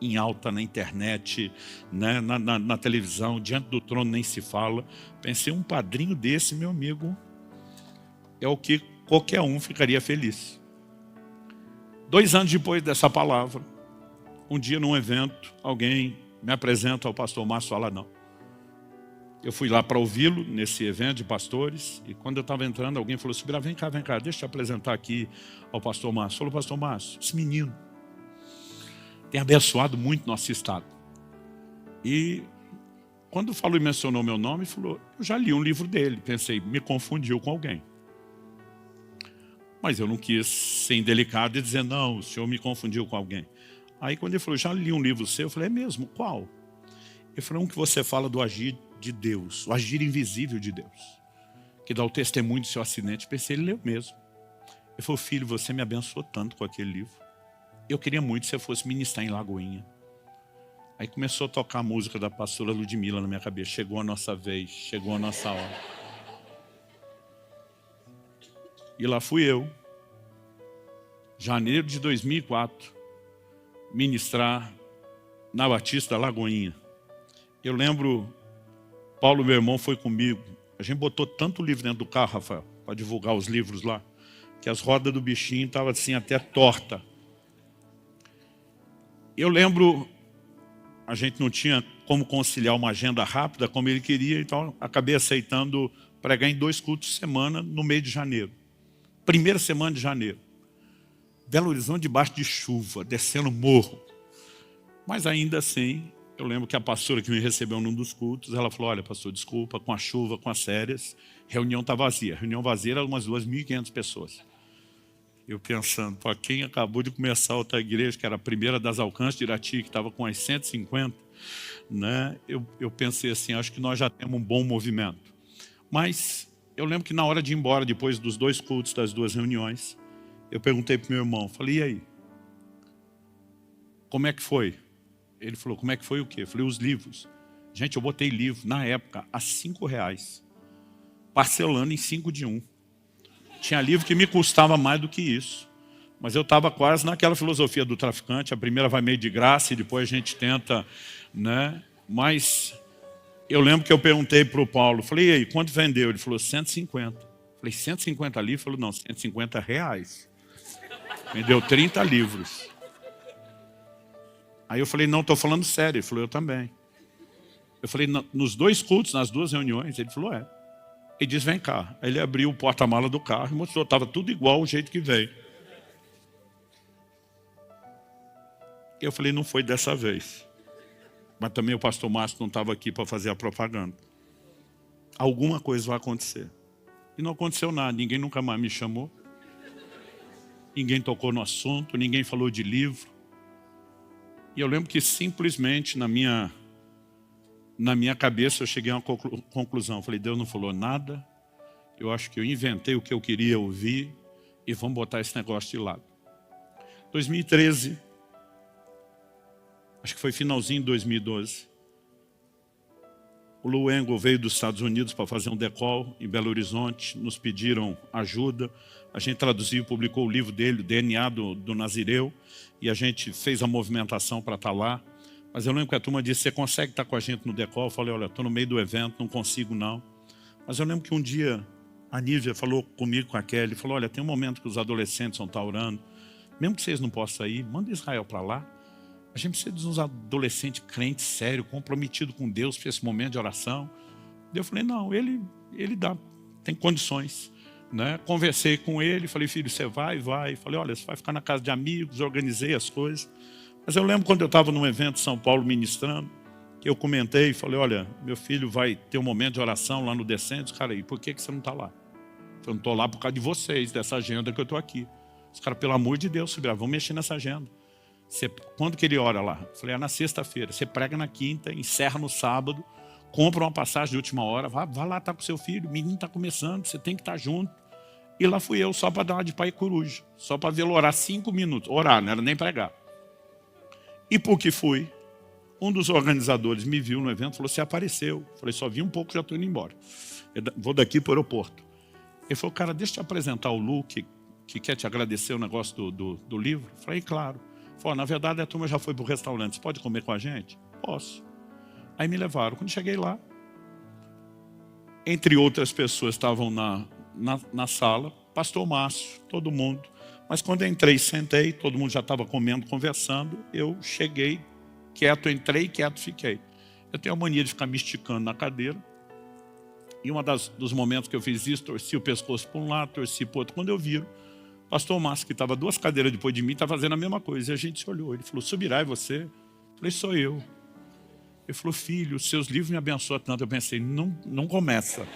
em alta na internet, né, na televisão, diante do trono nem se fala. Pensei, um padrinho desse, meu amigo, é o que qualquer um ficaria feliz. 2 anos depois dessa palavra, um dia num evento, alguém me apresenta ao pastor Márcio Valadão. Eu fui lá para ouvi-lo nesse evento de pastores, e quando eu estava entrando, alguém falou assim, vem cá, deixa eu te apresentar aqui ao pastor Márcio. Falou, pastor Márcio, esse menino tem abençoado muito nosso estado. E quando falou e mencionou meu nome, falou, eu já li um livro dele. Pensei, me confundiu com alguém. Mas eu não quis ser indelicado e dizer, não, o senhor me confundiu com alguém. Aí quando ele falou, já li um livro seu, eu falei, é mesmo? Qual? Ele falou, um que você fala do agir de Deus, o agir invisível de Deus, que dá o testemunho do seu acidente. Pensei, ele leu mesmo. Ele falou, filho, você me abençoou tanto com aquele livro. Eu queria muito que você fosse ministrar em Lagoinha. Aí começou a tocar a música da pastora Ludmila na minha cabeça. Chegou a nossa vez, chegou a nossa hora. E lá fui eu, janeiro de 2004, ministrar na Batista Lagoinha. Eu lembro, Paulo, meu irmão, foi comigo. A gente botou tanto livro dentro do carro, Rafael, para divulgar os livros lá, que as rodas do bichinho estavam assim até torta. Eu lembro a gente não tinha como conciliar uma agenda rápida como ele queria, então acabei aceitando pregar em 2 cultos por semana no mês de janeiro. Primeira semana de janeiro. Belo Horizonte debaixo de chuva, descendo morro. Mas ainda assim, eu lembro que a pastora que me recebeu num dos cultos, ela falou, olha, pastor, desculpa, com a chuva, com as férias, reunião está vazia. Reunião vazia era umas 2.500 pessoas. Eu pensando, para quem acabou de começar outra igreja, que era a primeira das Alcances de Irati, que estava com as 150, né? Eu pensei assim, acho que nós já temos um bom movimento. Mas eu lembro que na hora de ir embora, depois dos 2 cultos, das 2 reuniões, eu perguntei para o meu irmão, falei, e aí? Como é que foi? Ele falou, como é que foi o quê? Eu falei, os livros. Gente, eu botei livro, na época, a R$5, parcelando em 5 de 1. Tinha livro que me custava mais do que isso. Mas eu estava quase naquela filosofia do traficante, a primeira vai meio de graça e depois a gente tenta, né? Mas eu lembro que eu perguntei para o Paulo, falei, e aí, quanto vendeu? Ele falou, 150. Falei, 150 livros? Ele falou, não, 150 reais. Vendeu 30 livros. Aí eu falei, não, estou falando sério. Ele falou, eu também. Eu falei, nos 2 cultos, nas 2 reuniões, ele falou, é. Ele disse, vem cá. Aí ele abriu o porta-mala do carro e mostrou, estava tudo igual ao jeito que veio. Eu falei, não foi dessa vez. Mas também o pastor Márcio não estava aqui para fazer a propaganda. Alguma coisa vai acontecer. E não aconteceu nada, ninguém nunca mais me chamou. Ninguém tocou no assunto, ninguém falou de livro. E eu lembro que simplesmente na minha cabeça eu cheguei a uma conclusão. Falei, Deus não falou nada, eu acho que eu inventei o que eu queria ouvir e vamos botar esse negócio de lado. 2013, acho que foi finalzinho de 2012, o Lou Engle veio dos Estados Unidos para fazer um decol em Belo Horizonte, nos pediram ajuda, a gente traduziu e publicou o livro dele, o DNA do Nazireu, e a gente fez a movimentação para estar lá. Mas eu lembro que a turma disse, você consegue estar com a gente no decol? Eu falei, olha, estou no meio do evento, não consigo não. Mas eu lembro que um dia a Nívia falou comigo, com a Kelly, falou, olha, tem um momento que os adolescentes vão estar orando, mesmo que vocês não possam ir, manda Israel para lá. A gente precisa de uns adolescentes crentes, sérios, comprometidos com Deus para esse momento de oração. Eu falei, não, ele dá, tem condições. Né? Conversei com ele, falei, filho, você vai. Falei, olha, você vai ficar na casa de amigos, organizei as coisas. Mas eu lembro quando eu estava num evento em São Paulo ministrando, que eu comentei, falei, olha, meu filho vai ter um momento de oração lá no Descentes. Cara, e por que você não está lá? Eu não estou lá por causa de vocês, dessa agenda que eu estou aqui. Os caras, pelo amor de Deus, vamos mexer nessa agenda. Quando que ele ora lá? Eu falei, na sexta-feira. Você prega na quinta, encerra no sábado, compra uma passagem de última hora, vai lá estar com seu filho, o menino está começando, você tem que estar junto. E lá fui eu só para dar uma de pai coruja, só para vê-lo orar 5 minutos. Orar, não era nem pregar. E por que fui? Um dos organizadores me viu no evento e falou, você apareceu. Eu falei, só vi um pouco, já estou indo embora. Vou daqui para o aeroporto. Ele falou, cara, deixa eu te apresentar o Lu, que quer te agradecer o negócio do livro. Eu falei, claro. Ele falou, na verdade a turma já foi para o restaurante, você pode comer com a gente? Posso. Aí me levaram. Quando cheguei lá, entre outras pessoas estavam na sala, pastor Márcio, todo mundo. Mas quando eu entrei, sentei, todo mundo já estava comendo, conversando, eu cheguei, quieto, entrei, quieto, fiquei. Eu tenho a mania de ficar me esticando na cadeira. E dos momentos que eu fiz isso, torci o pescoço para um lado, torci para o outro. Quando eu viro, o pastor Márcio, que estava 2 cadeiras depois de mim, está fazendo a mesma coisa. E a gente se olhou. Ele falou, Subirá, é você? Eu falei, sou eu. Ele falou, filho, os seus livros me abençoam tanto. Eu pensei, não começa.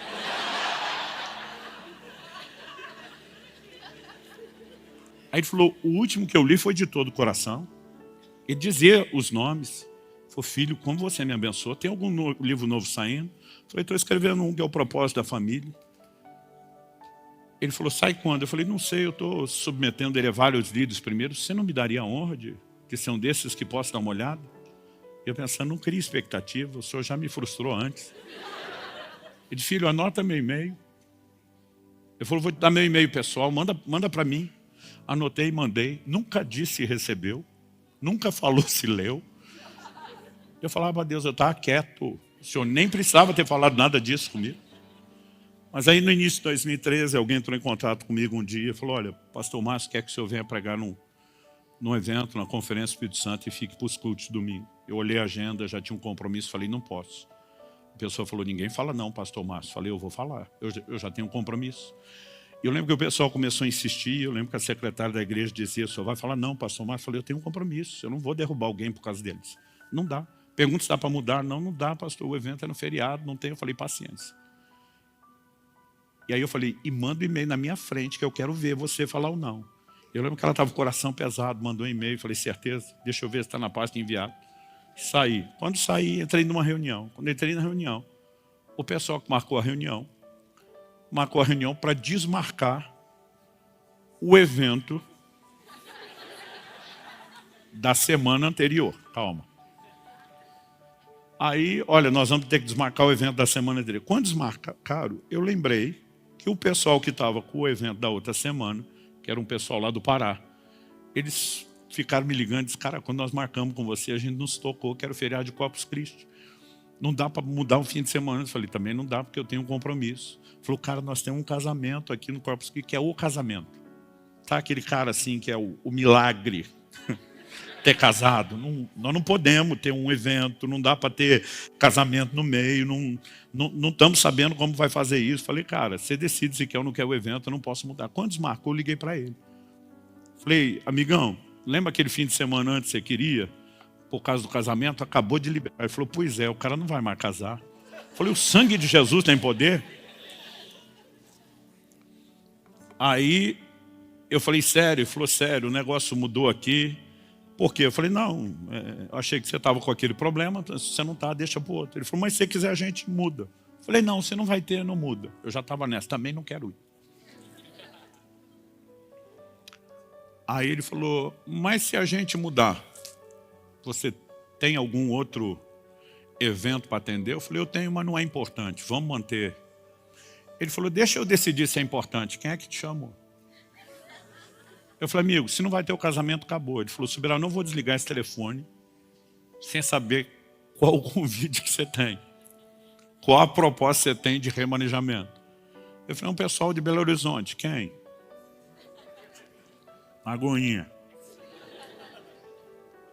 Aí ele falou, o último que eu li foi de todo o coração. Ele dizia os nomes. Ele falou, filho, como você me abençoou? Tem algum livro novo saindo? Eu falei, estou escrevendo um que é o propósito da família. Ele falou, sai quando? Eu falei, não sei, eu estou submetendo ele a vários líderes primeiro. Você não me daria a honra de ser um desses que possa dar uma olhada? Eu pensando, não cria expectativa, o senhor já me frustrou antes. Ele disse, filho, anota meu e-mail. Ele falou, vou te dar meu e-mail pessoal, manda para mim. Anotei e mandei, nunca disse se recebeu, nunca falou se leu. Eu falava, a Deus, eu estava quieto, o senhor nem precisava ter falado nada disso comigo. Mas aí no início de 2013, alguém entrou em contato comigo um dia e falou, olha, pastor Márcio quer que o senhor venha pregar num evento, na Conferência Espírito Santo, e fique para os cultos de domingo. Eu olhei a agenda, já tinha um compromisso, falei, não posso. A pessoa falou, ninguém fala não, pastor Márcio. Falei, eu vou falar, eu já tenho um compromisso. E eu lembro que o pessoal começou a insistir, eu lembro que a secretária da igreja dizia, o senhor vai falar não, pastor Márcio. Eu falei, eu tenho um compromisso, eu não vou derrubar alguém por causa deles. Não dá. Pergunta se dá para mudar. Não, não dá, pastor, o evento é no feriado, não tem. Eu falei, paciência. E aí eu falei, e manda um e-mail na minha frente, que eu quero ver você falar ou não. Eu lembro que ela estava com o coração pesado, mandou um e-mail, falei, certeza? Deixa eu ver se está na pasta enviado. Saí. Quando saí, entrei numa reunião. Quando entrei na reunião, o pessoal que marcou a reunião para desmarcar o evento da semana anterior. Calma. Aí, olha, nós vamos ter que desmarcar o evento da semana anterior. Quando desmarcaram, eu lembrei que o pessoal que estava com o evento da outra semana, que era um pessoal lá do Pará, eles ficaram me ligando e disseram, cara, quando nós marcamos com você, a gente nos tocou que era o feriado de Corpus Christi. Não dá para mudar o fim de semana. Eu falei, também não dá, porque eu tenho um compromisso. Falou, cara, nós temos um casamento aqui no Corpus Christi, que é o casamento. Tá aquele cara assim, que é o milagre, ter casado. Nós não podemos ter um evento, não dá para ter casamento no meio, não estamos sabendo como vai fazer isso. Falei, cara, você decide se quer ou não quer o evento, eu não posso mudar. Quando desmarcou, eu liguei para ele. Falei, amigão, lembra aquele fim de semana antes que você queria? Por causa do casamento, acabou de liberar. Ele falou, pois é, o cara não vai mais casar. Falei, o sangue de Jesus tem poder? Aí eu falei, sério? Ele falou, sério, o negócio mudou aqui. Por quê? Eu falei, não, eu achei que você estava com aquele problema, se você não está, deixa para o outro. Ele falou, mas se você quiser a gente muda. Eu falei, não, você não vai ter, não muda. Eu já estava nessa, também não quero ir. Aí ele falou, mas se a gente mudar, você tem algum outro evento para atender? Eu falei, eu tenho, mas não é importante, vamos manter. Ele falou, deixa eu decidir se é importante, quem é que te chamou? Eu falei, amigo, se não vai ter o casamento, acabou. Ele falou, Subirá, não vou desligar esse telefone sem saber qual o convite que você tem. Qual a proposta que você tem de remanejamento? Eu falei, um pessoal de Belo Horizonte, quem? Agoinha.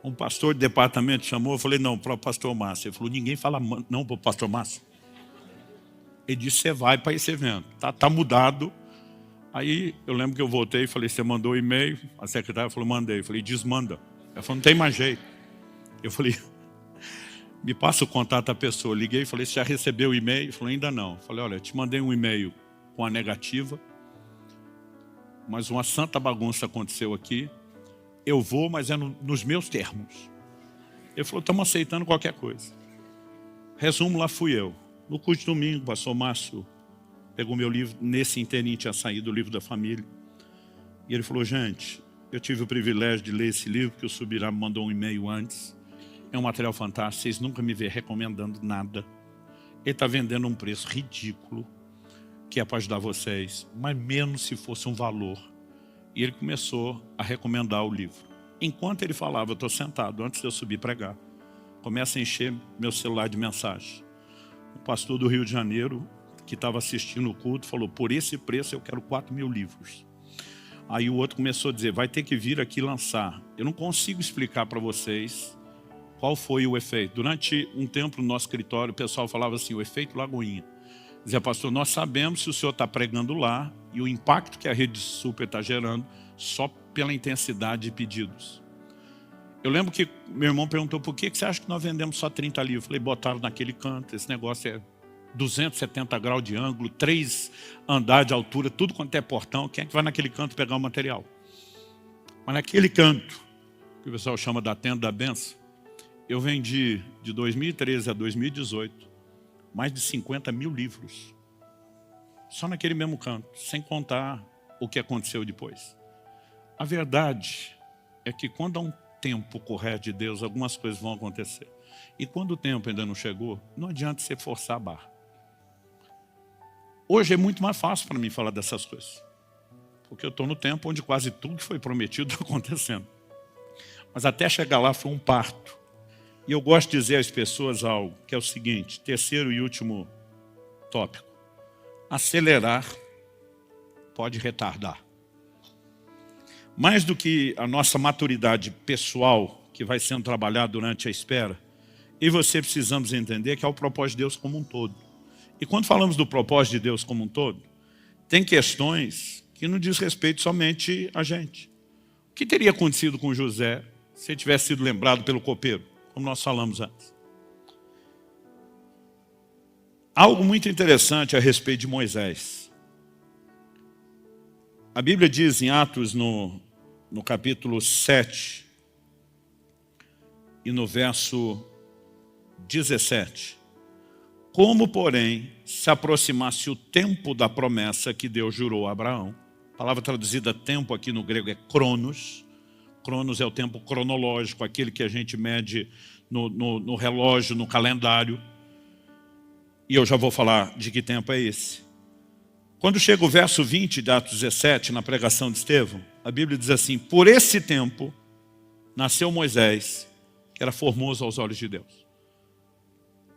Um pastor de departamento chamou, eu falei, não, para o pastor Márcio. Ele falou, ninguém fala não para o pastor Márcio. Ele disse, você vai para esse evento, tá mudado. Aí eu lembro que eu voltei e falei, você mandou e-mail? A secretária falou, mandei. Eu falei, desmanda. Ela falou, não tem mais jeito. Eu falei, me passa o contato da pessoa. Liguei e falei, você já recebeu o e-mail? Ele falou, ainda não. Eu falei, olha, eu te mandei um e-mail com a negativa, mas uma santa bagunça aconteceu aqui. Eu vou, mas é nos meus termos. Ele falou, estamos aceitando qualquer coisa. Resumo, lá fui eu. No culto de domingo, o pastor Márcio pegou meu livro, nesse inteirinho tinha saído o livro da família. E ele falou, gente, eu tive o privilégio de ler esse livro, que o Subirá me mandou um e-mail antes. É um material fantástico, vocês nunca me verem recomendando nada. Ele está vendendo um preço ridículo, que é para ajudar vocês, mas menos se fosse um valor. E ele começou a recomendar o livro. Enquanto ele falava, eu estou sentado, antes de eu subir pregar, começa a encher meu celular de mensagem. O pastor do Rio de Janeiro, que estava assistindo o culto, falou, por esse preço eu quero 4.000 livros. Aí o outro começou a dizer, vai ter que vir aqui lançar. Eu não consigo explicar para vocês qual foi o efeito. Durante um tempo no nosso escritório, o pessoal falava assim, o efeito Lagoinha. Dizia, pastor, nós sabemos se o senhor está pregando lá e o impacto que a Rede Super está gerando só pela intensidade de pedidos. Eu lembro que meu irmão perguntou, por que você acha que nós vendemos só 30 livros? Eu falei, botaram naquele canto, esse negócio é 270 graus de ângulo, 3 andares de altura, tudo quanto é portão, quem é que vai naquele canto pegar o material? Mas naquele canto, que o pessoal chama da tenda da benção, eu vendi de 2013 a 2018, mais de 50.000 livros. Só naquele mesmo canto, sem contar o que aconteceu depois. A verdade é que quando há um tempo correto de Deus, algumas coisas vão acontecer. E quando o tempo ainda não chegou, não adianta você forçar a barra. Hoje é muito mais fácil para mim falar dessas coisas. Porque eu estou no tempo onde quase tudo que foi prometido está acontecendo. Mas até chegar lá foi um parto. E eu gosto de dizer às pessoas algo, que é o seguinte, terceiro e último tópico. Acelerar pode retardar. mais do que a nossa maturidade pessoal, que vai sendo trabalhada durante a espera, eu e você precisamos entender que é o propósito de Deus como um todo. E quando falamos do propósito de Deus como um todo, tem questões que não diz respeito somente a gente. O que teria acontecido com José se ele tivesse sido lembrado pelo copeiro, como nós falamos antes? Algo muito interessante a respeito de Moisés. A Bíblia diz em Atos, no capítulo 7 e no verso 17, como, porém, se aproximasse o tempo da promessa que Deus jurou a Abraão. A palavra traduzida tempo aqui no grego é cronos. Cronos é o tempo cronológico, aquele que a gente mede no relógio, no calendário. E eu já vou falar de que tempo é esse. Quando chega o verso 20 de Atos 17, na pregação de Estevão, a Bíblia diz assim: por esse tempo nasceu Moisés, que era formoso aos olhos de Deus.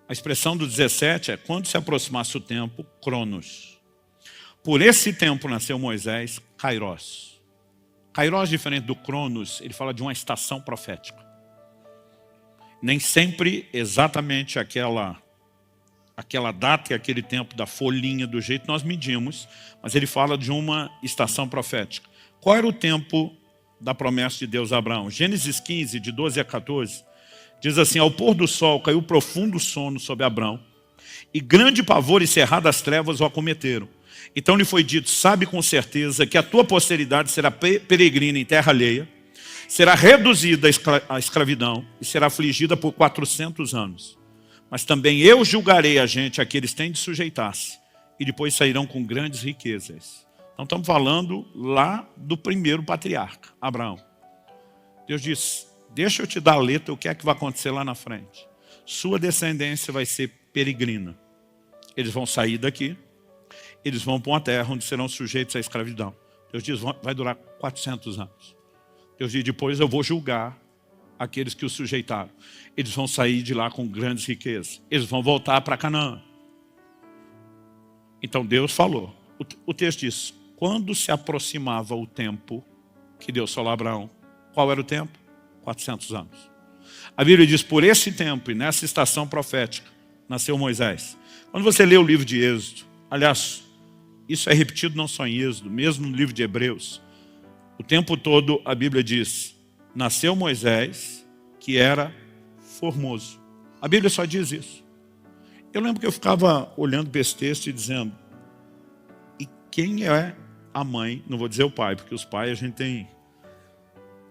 A expressão do 17 é quando se aproximasse o tempo, cronos. Por esse tempo nasceu Moisés, kairos. Kairos, diferente do cronos, ele fala de uma estação profética. Nem sempre exatamente aquela data e aquele tempo da folhinha do jeito que nós medimos, mas ele fala de uma estação profética. Qual era o tempo da promessa de Deus a Abraão? Gênesis 15, de 12 a 14, diz assim: ao pôr do sol caiu profundo sono sobre Abraão, e grande pavor e cerradas trevas o acometeram. Então lhe foi dito: sabe com certeza que a tua posteridade será peregrina em terra alheia, será reduzida à escravidão e será afligida por 400 anos. Mas também eu julgarei a gente a que eles têm de sujeitar-se, e depois sairão com grandes riquezas. Então estamos falando lá do primeiro patriarca, Abraão. Deus diz: deixa eu te dar a letra, o que é que vai acontecer lá na frente. Sua descendência vai ser peregrina. Eles vão sair daqui, eles vão para uma terra onde serão sujeitos à escravidão. Deus diz: vai durar 400 anos. Deus diz: depois eu vou julgar aqueles que os sujeitaram. Eles vão sair de lá com grandes riquezas. Eles vão voltar para Canaã. Então Deus falou. O texto diz: quando se aproximava o tempo que Deus falou a Abraão, qual era o tempo? 400 anos. A Bíblia diz: por esse tempo e nessa estação profética nasceu Moisés. Quando você lê o livro de Êxodo, aliás, isso é repetido não só em Êxodo, mesmo no livro de Hebreus, o tempo todo a Bíblia diz: nasceu Moisés, que era formoso. A Bíblia só diz isso. Eu lembro que eu ficava olhando para esse texto e dizendo: e quem é a mãe? Não vou dizer o pai, porque os pais a gente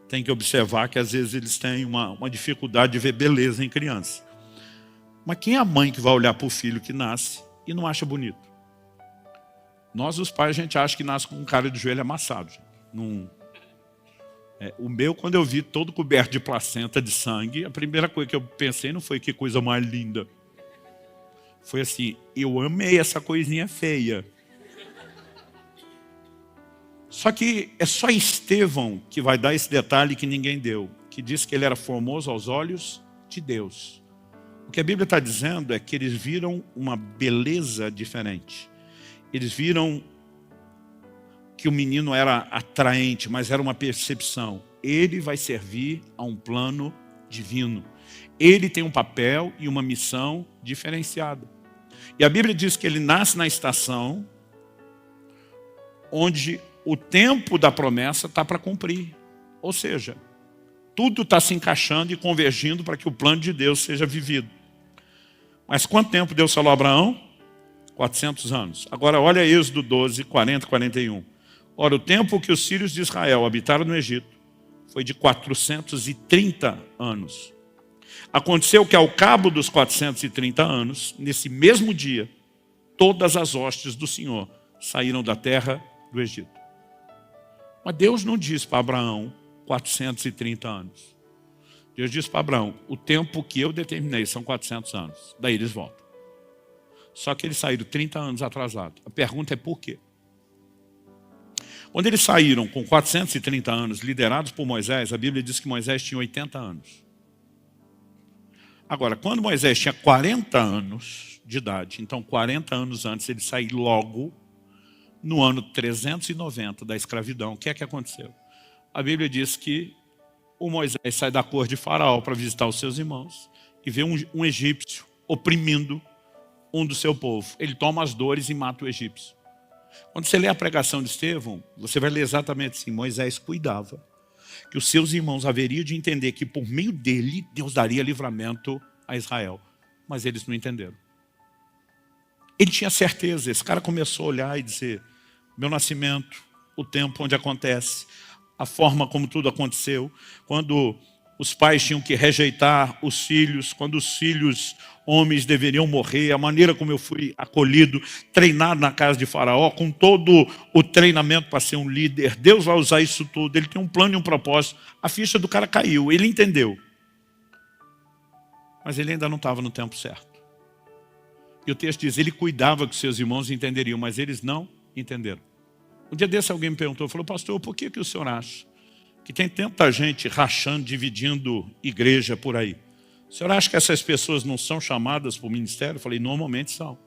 tem que observar que às vezes eles têm uma dificuldade de ver beleza em criança. Mas quem é a mãe que vai olhar para o filho que nasce e não acha bonito? Nós, os pais, a gente acha que nasce com um cara de joelho amassado. O meu, quando eu vi todo coberto de placenta, de sangue, a primeira coisa que eu pensei não foi que coisa mais linda. Foi assim: eu amei essa coisinha feia. Só que é só Estevão que vai dar esse detalhe que ninguém deu, que diz que ele era formoso aos olhos de Deus. O que a Bíblia está dizendo é que eles viram uma beleza diferente. Eles viram que o menino era atraente, mas era uma percepção. Ele vai servir a um plano divino. Ele tem um papel e uma missão diferenciada. E a Bíblia diz que ele nasce na estação onde o tempo da promessa está para cumprir. Ou seja, tudo está se encaixando e convergindo para que o plano de Deus seja vivido. Mas quanto tempo Deus falou a Abraão? 400 anos. Agora olha Êxodo 12, 40 e 41. Ora, o tempo que os filhos de Israel habitaram no Egito foi de 430 anos. Aconteceu que ao cabo dos 430 anos, nesse mesmo dia, todas as hostes do Senhor saíram da terra do Egito. Mas Deus não diz para Abraão 430 anos. Deus diz para Abraão: o tempo que eu determinei são 400 anos. Daí eles voltam. Só que eles saíram 30 anos atrasados. A pergunta é por quê? Quando eles saíram com 430 anos, liderados por Moisés, a Bíblia diz que Moisés tinha 80 anos. Agora, quando Moisés tinha 40 anos de idade, então 40 anos antes ele saiu logo, no ano 390 da escravidão, o que é que aconteceu? A Bíblia diz que o Moisés sai da corte de Faraó para visitar os seus irmãos e vê um egípcio oprimindo um do seu povo. Ele toma as dores e mata o egípcio. Quando você lê a pregação de Estevão, você vai ler exatamente assim: Moisés cuidava que os seus irmãos haveriam de entender que por meio dele Deus daria livramento a Israel. Mas eles não entenderam. Ele tinha certeza. Esse cara começou a olhar e dizer: meu nascimento, o tempo onde acontece, a forma como tudo aconteceu, quando os pais tinham que rejeitar os filhos, quando os filhos homens deveriam morrer, a maneira como eu fui acolhido, treinado na casa de Faraó, com todo o treinamento para ser um líder. Deus vai usar isso tudo, ele tem um plano e um propósito. A ficha do cara caiu, ele entendeu. Mas ele ainda não estava no tempo certo. E o texto diz: ele cuidava que seus irmãos entenderiam, mas eles não entenderam. Um dia desse alguém me perguntou, falou: pastor, por que o senhor acha que tem tanta gente rachando, dividindo igreja por aí? O senhor acha que essas pessoas não são chamadas para o ministério? Eu falei: normalmente são.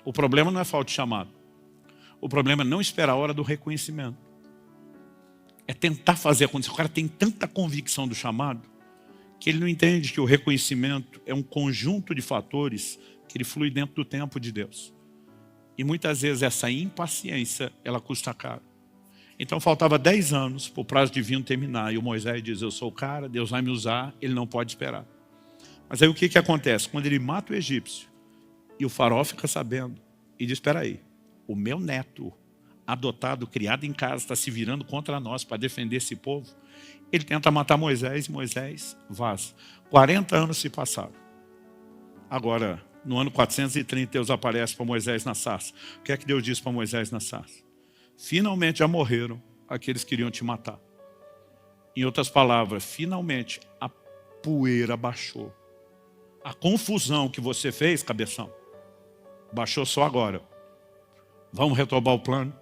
O problema não é falta de chamado. O problema é não esperar a hora do reconhecimento. É tentar fazer acontecer. O cara tem tanta convicção do chamado que ele não entende que o reconhecimento é um conjunto de fatores que ele flui dentro do tempo de Deus. E muitas vezes essa impaciência, ela custa caro. Então faltava 10 anos para o prazo divino terminar. E o Moisés diz: eu sou o cara, Deus vai me usar, ele não pode esperar. Mas aí o que acontece? Quando ele mata o egípcio, e o faraó fica sabendo, e diz: espera aí, o meu neto, adotado, criado em casa, está se virando contra nós para defender esse povo. Ele tenta matar Moisés, e Moisés vaza. 40 anos se passaram. Agora, no ano 430, Deus aparece para Moisés na sarça. O que é que Deus diz para Moisés na sarça? Finalmente já morreram aqueles que queriam te matar. Em outras palavras, finalmente a poeira baixou. A confusão que você fez, cabeção, baixou só agora. Vamos retomar o plano.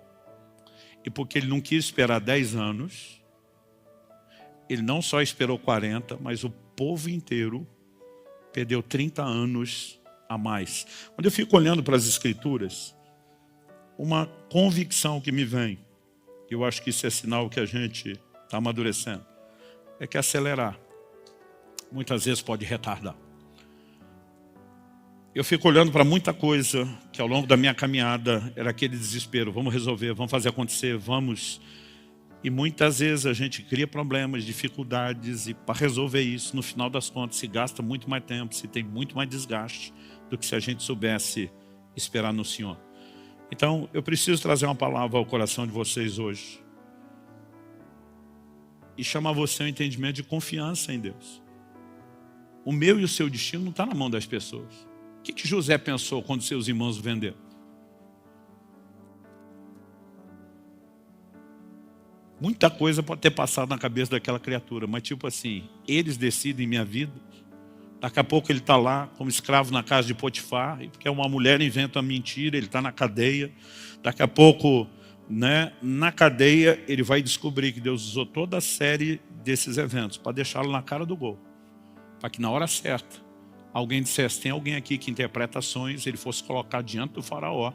E porque ele não quis esperar 10 anos, ele não só esperou 40, mas o povo inteiro perdeu 30 anos a mais. Quando eu fico olhando para as Escrituras, uma convicção que me vem, eu acho que isso é sinal que a gente está amadurecendo, é que acelerar muitas vezes pode retardar. Eu fico olhando para muita coisa que ao longo da minha caminhada era aquele desespero: vamos resolver, vamos fazer acontecer, vamos. E muitas vezes a gente cria problemas, dificuldades, e para resolver isso, no final das contas, se gasta muito mais tempo, se tem muito mais desgaste do que se a gente soubesse esperar no Senhor. Então, eu preciso trazer uma palavra ao coração de vocês hoje e chamar você ao entendimento de confiança em Deus. O meu e o seu destino não está na mão das pessoas. O que José pensou quando seus irmãos o venderam? Muita coisa pode ter passado na cabeça daquela criatura, mas tipo assim, eles decidem minha vida. Daqui a pouco ele está lá como escravo na casa de Potifar, porque uma mulher inventa uma mentira, ele está na cadeia. Daqui a pouco, na cadeia, ele vai descobrir que Deus usou toda a série desses eventos para deixá-lo na cara do gol. Para que na hora certa, alguém dissesse: tem alguém aqui que interpreta sonhos, ele fosse colocado diante do faraó,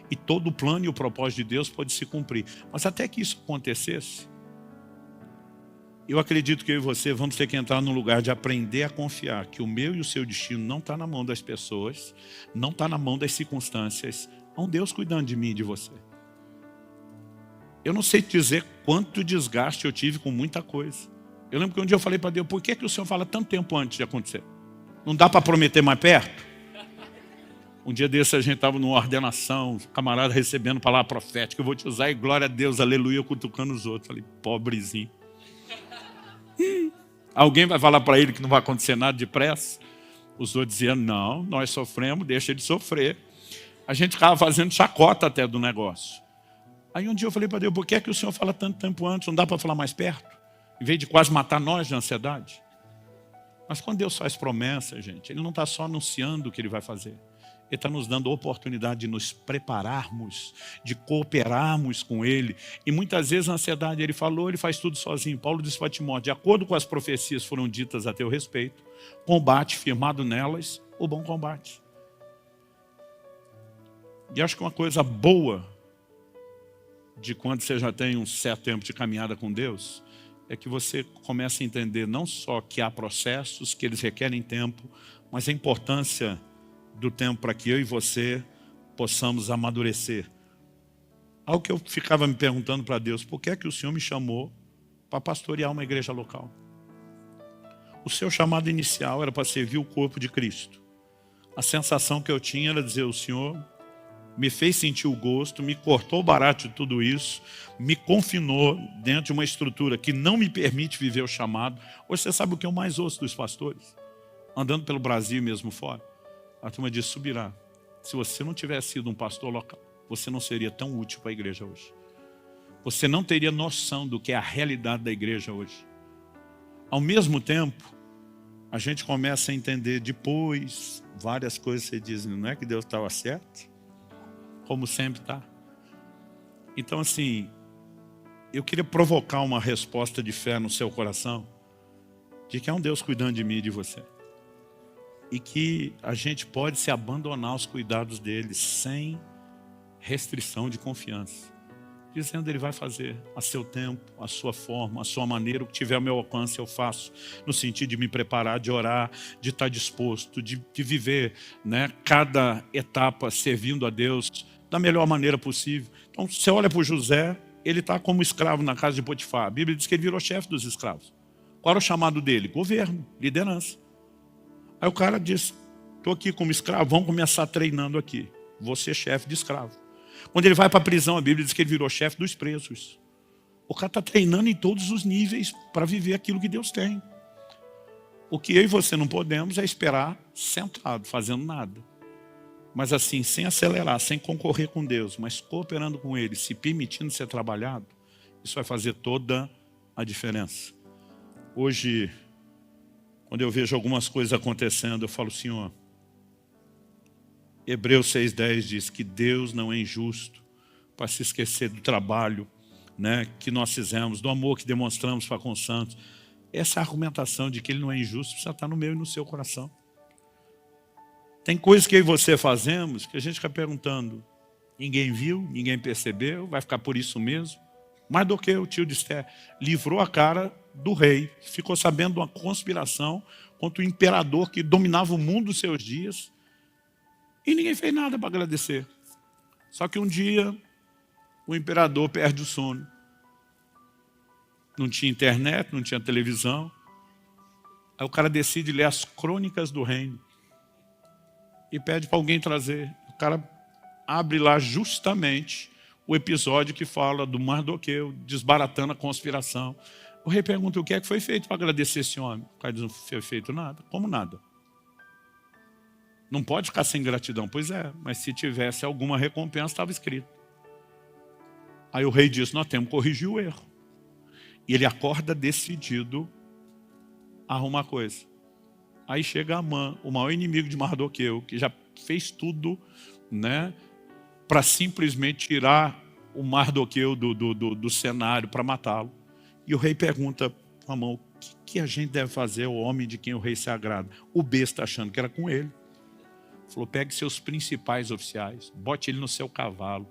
e todo o plano e o propósito de Deus pode se cumprir. Mas até que isso acontecesse, eu acredito que eu e você vamos ter que entrar num lugar de aprender a confiar que o meu e o seu destino não está na mão das pessoas, não está na mão das circunstâncias. Há um Deus cuidando de mim e de você. Eu não sei te dizer quanto desgaste eu tive com muita coisa. Eu lembro que um dia eu falei para Deus: por que o Senhor fala tanto tempo antes de acontecer? Não dá para prometer mais perto? Um dia desse a gente estava numa ordenação, camarada recebendo palavra profética: eu vou te usar, e glória a Deus, aleluia, cutucando os outros. Falei: pobrezinho. Alguém vai falar para ele que não vai acontecer nada depressa? Os outros diziam: não, nós sofremos, deixa ele sofrer. A gente ficava fazendo chacota até do negócio. Aí um dia eu falei para Deus: por que o Senhor fala tanto tempo antes? Não dá para falar mais perto? Em vez de quase matar nós de ansiedade. Mas quando Deus faz promessa, gente, Ele não está só anunciando o que Ele vai fazer. Ele está nos dando a oportunidade de nos prepararmos, de cooperarmos com Ele. E muitas vezes a ansiedade, Ele falou, Ele faz tudo sozinho. Paulo disse para Timóteo: de acordo com as profecias foram ditas a teu respeito, combate firmado nelas o bom combate. E acho que uma coisa boa de quando você já tem um certo tempo de caminhada com Deus é que você comece a entender não só que há processos, que eles requerem tempo, mas a importância do tempo para que eu e você possamos amadurecer. Algo que eu ficava me perguntando para Deus: por que é que o Senhor me chamou para pastorear uma igreja local? O seu chamado inicial era para servir o corpo de Cristo. A sensação que eu tinha era dizer: o Senhor me fez sentir o gosto, me cortou o barato de tudo isso, me confinou dentro de uma estrutura que não me permite viver o chamado. Hoje você sabe o que eu mais ouço dos pastores? Andando pelo Brasil e mesmo fora. A turma diz: Subirá, se você não tivesse sido um pastor local, você não seria tão útil para a igreja hoje. Você não teria noção do que é a realidade da igreja hoje. Ao mesmo tempo, a gente começa a entender depois várias coisas. Você diz: não é que Deus estava certo? Como sempre está. Então, assim, eu queria provocar uma resposta de fé no seu coração, de que há um Deus cuidando de mim e de você. E que a gente pode se abandonar aos cuidados dele sem restrição de confiança. Dizendo: ele vai fazer a seu tempo, a sua forma, a sua maneira, o que tiver ao meu alcance eu faço, no sentido de me preparar, de orar, de estar disposto, de viver, né, cada etapa servindo a Deus da melhor maneira possível. Então, você olha para o José, ele está como escravo na casa de Potifar. A Bíblia diz que ele virou chefe dos escravos. Qual era o chamado dele? Governo, liderança. Aí o cara diz: estou aqui como escravo, vamos começar treinando aqui. Vou ser chefe de escravo. Quando ele vai para a prisão, a Bíblia diz que ele virou chefe dos presos. O cara está treinando em todos os níveis para viver aquilo que Deus tem. O que eu e você não podemos é esperar sentado, fazendo nada. Mas assim, sem acelerar, sem concorrer com Deus, mas cooperando com Ele, se permitindo ser trabalhado, isso vai fazer toda a diferença. Hoje, quando eu vejo algumas coisas acontecendo, eu falo: Senhor, Hebreus 6,10 diz que Deus não é injusto para se esquecer do trabalho, né, que nós fizemos, do amor que demonstramos para com os santos. Essa argumentação de que Ele não é injusto precisa estar no meu e no seu coração. Tem coisas que eu e você fazemos que a gente fica perguntando: ninguém viu, ninguém percebeu, vai ficar por isso mesmo? Mais do que o tio de Esther livrou a cara do rei, ficou sabendo de uma conspiração contra o imperador que dominava o mundo dos seus dias, e ninguém fez nada para agradecer. Só que um dia o imperador perde o sono. Não tinha internet, não tinha televisão. Aí o cara decide ler as crônicas do reino e pede para alguém trazer. O cara abre lá justamente o episódio que fala do Mardoqueu desbaratando a conspiração. O rei pergunta: o que é que foi feito para agradecer esse homem? O cara diz: não foi feito nada. Como nada? Não pode ficar sem gratidão. Pois é, mas se tivesse alguma recompensa, estava escrito. Aí o rei diz: nós temos que corrigir o erro. E ele acorda decidido a arrumar coisa. Aí chega Amã, o maior inimigo de Mardoqueu, que já fez tudo, né, para simplesmente tirar o Mardoqueu do cenário, para matá-lo. E o rei pergunta para Amã: o que a gente deve fazer ao homem de quem o rei se agrada? O besta achando que era com ele. Falou: pegue seus principais oficiais, bote ele no seu cavalo,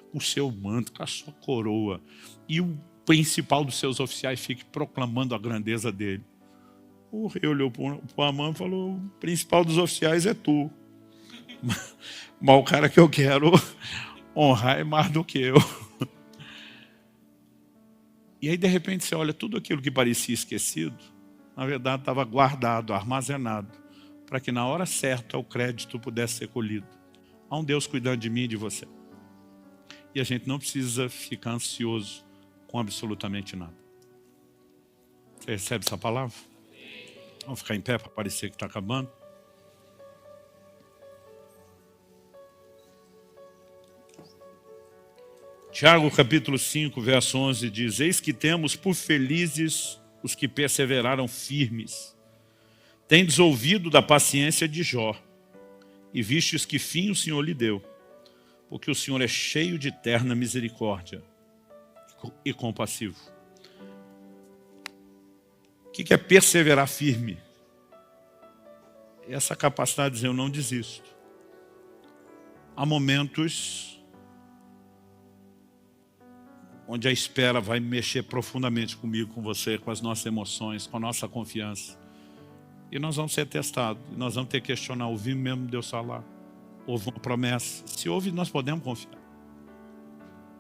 com o seu manto, com a sua coroa, e o principal dos seus oficiais fique proclamando a grandeza dele. O rei olhou para o Amã e falou: o principal dos oficiais é tu. Mas o cara que eu quero honrar é mais do que eu. E aí, de repente, você olha, tudo aquilo que parecia esquecido, na verdade estava guardado, armazenado, para que na hora certa o crédito pudesse ser colhido. Há um Deus cuidando de mim e de você. E a gente não precisa ficar ansioso com absolutamente nada. Você recebe essa palavra? Vamos ficar em pé para parecer que está acabando. Tiago capítulo 5, verso 11 diz: eis que temos por felizes os que perseveraram firmes. Tendes ouvido da paciência de Jó, e vistes que fim o Senhor lhe deu, porque o Senhor é cheio de terna misericórdia e compassivo. O que é perseverar firme? Essa capacidade de dizer: eu não desisto. Há momentos onde a espera vai mexer profundamente comigo, com você, com as nossas emoções, com a nossa confiança. E nós vamos ser testados, nós vamos ter que questionar, ouvimos mesmo Deus falar? Houve uma promessa? Se houve, nós podemos confiar.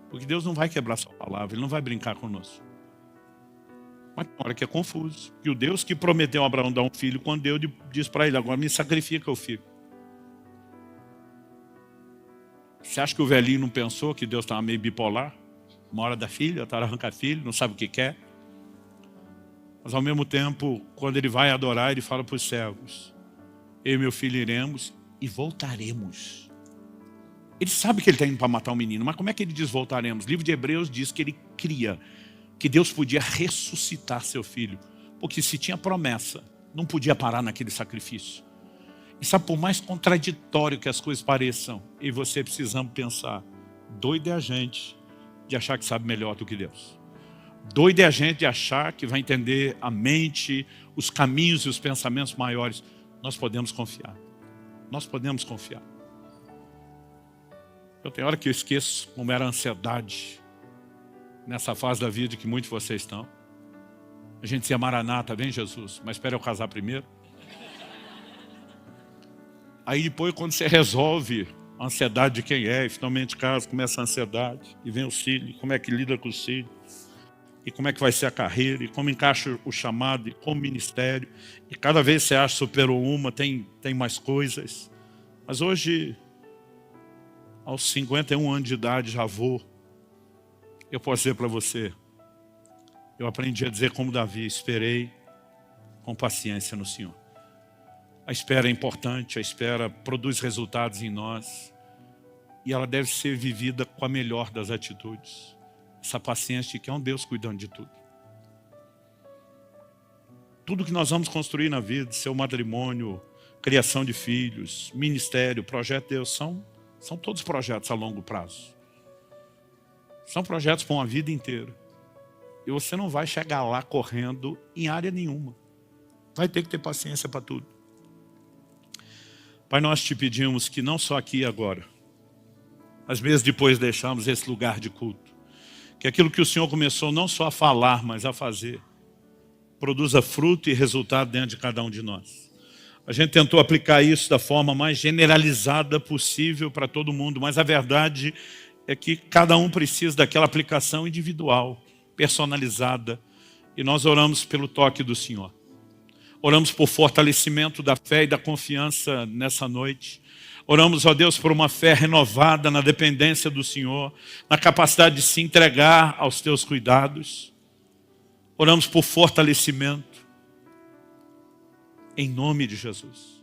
Porque Deus não vai quebrar sua palavra, Ele não vai brincar conosco. Mas tem hora que é confuso. Que o Deus que prometeu a Abraão dar um filho, quando Deus diz para ele, agora me sacrifica o filho. Você acha que o velhinho não pensou que Deus estava meio bipolar? Uma hora da filha, outra hora arranca filho, não sabe o que quer. Mas ao mesmo tempo, quando ele vai adorar, ele fala para os servos, eu e meu filho iremos e voltaremos. Ele sabe que ele está indo para matar o menino, mas como é que ele diz voltaremos? O livro de Hebreus diz que ele cria que Deus podia ressuscitar seu filho, porque se tinha promessa, não podia parar naquele sacrifício. E sabe, por mais contraditório que as coisas pareçam, e você precisamos pensar, doido é a gente de achar que sabe melhor do que Deus. Doido é a gente de achar que vai entender a mente, os caminhos e os pensamentos maiores. Nós podemos confiar. Nós podemos confiar. Eu tenho hora que eu esqueço como era a ansiedade nessa fase da vida que muitos de vocês estão. A gente dizia, Maranata, vem Jesus, mas espera eu casar primeiro. Aí depois, quando você resolve a ansiedade de quem é, e finalmente casa, começa a ansiedade, e vem os filhos, como é que lida com os filhos, e como é que vai ser a carreira, e como encaixa o chamado, e como ministério, e cada vez você acha que superou uma, tem mais coisas. Mas hoje, aos 51 anos de idade, já vou, eu posso dizer para você, eu aprendi a dizer como Davi, esperei com paciência no Senhor. A espera é importante, a espera produz resultados em nós, e ela deve ser vivida com a melhor das atitudes. Essa paciência de que é um Deus cuidando de tudo. Tudo que nós vamos construir na vida, seu matrimônio, criação de filhos, ministério, projeto de Deus, são todos projetos a longo prazo. São projetos para uma vida inteira. E você não vai chegar lá correndo em área nenhuma. Vai ter que ter paciência para tudo. Pai, nós te pedimos que não só aqui e agora, mas mesmo depois deixarmos esse lugar de culto, que aquilo que o Senhor começou não só a falar, mas a fazer, produza fruto e resultado dentro de cada um de nós. A gente tentou aplicar isso da forma mais generalizada possível para todo mundo, mas a verdade é que cada um precisa daquela aplicação individual, personalizada, e nós oramos pelo toque do Senhor. Oramos por fortalecimento da fé e da confiança nessa noite. Oramos, ó Deus, por uma fé renovada na dependência do Senhor, na capacidade de se entregar aos teus cuidados. Oramos por fortalecimento, em nome de Jesus.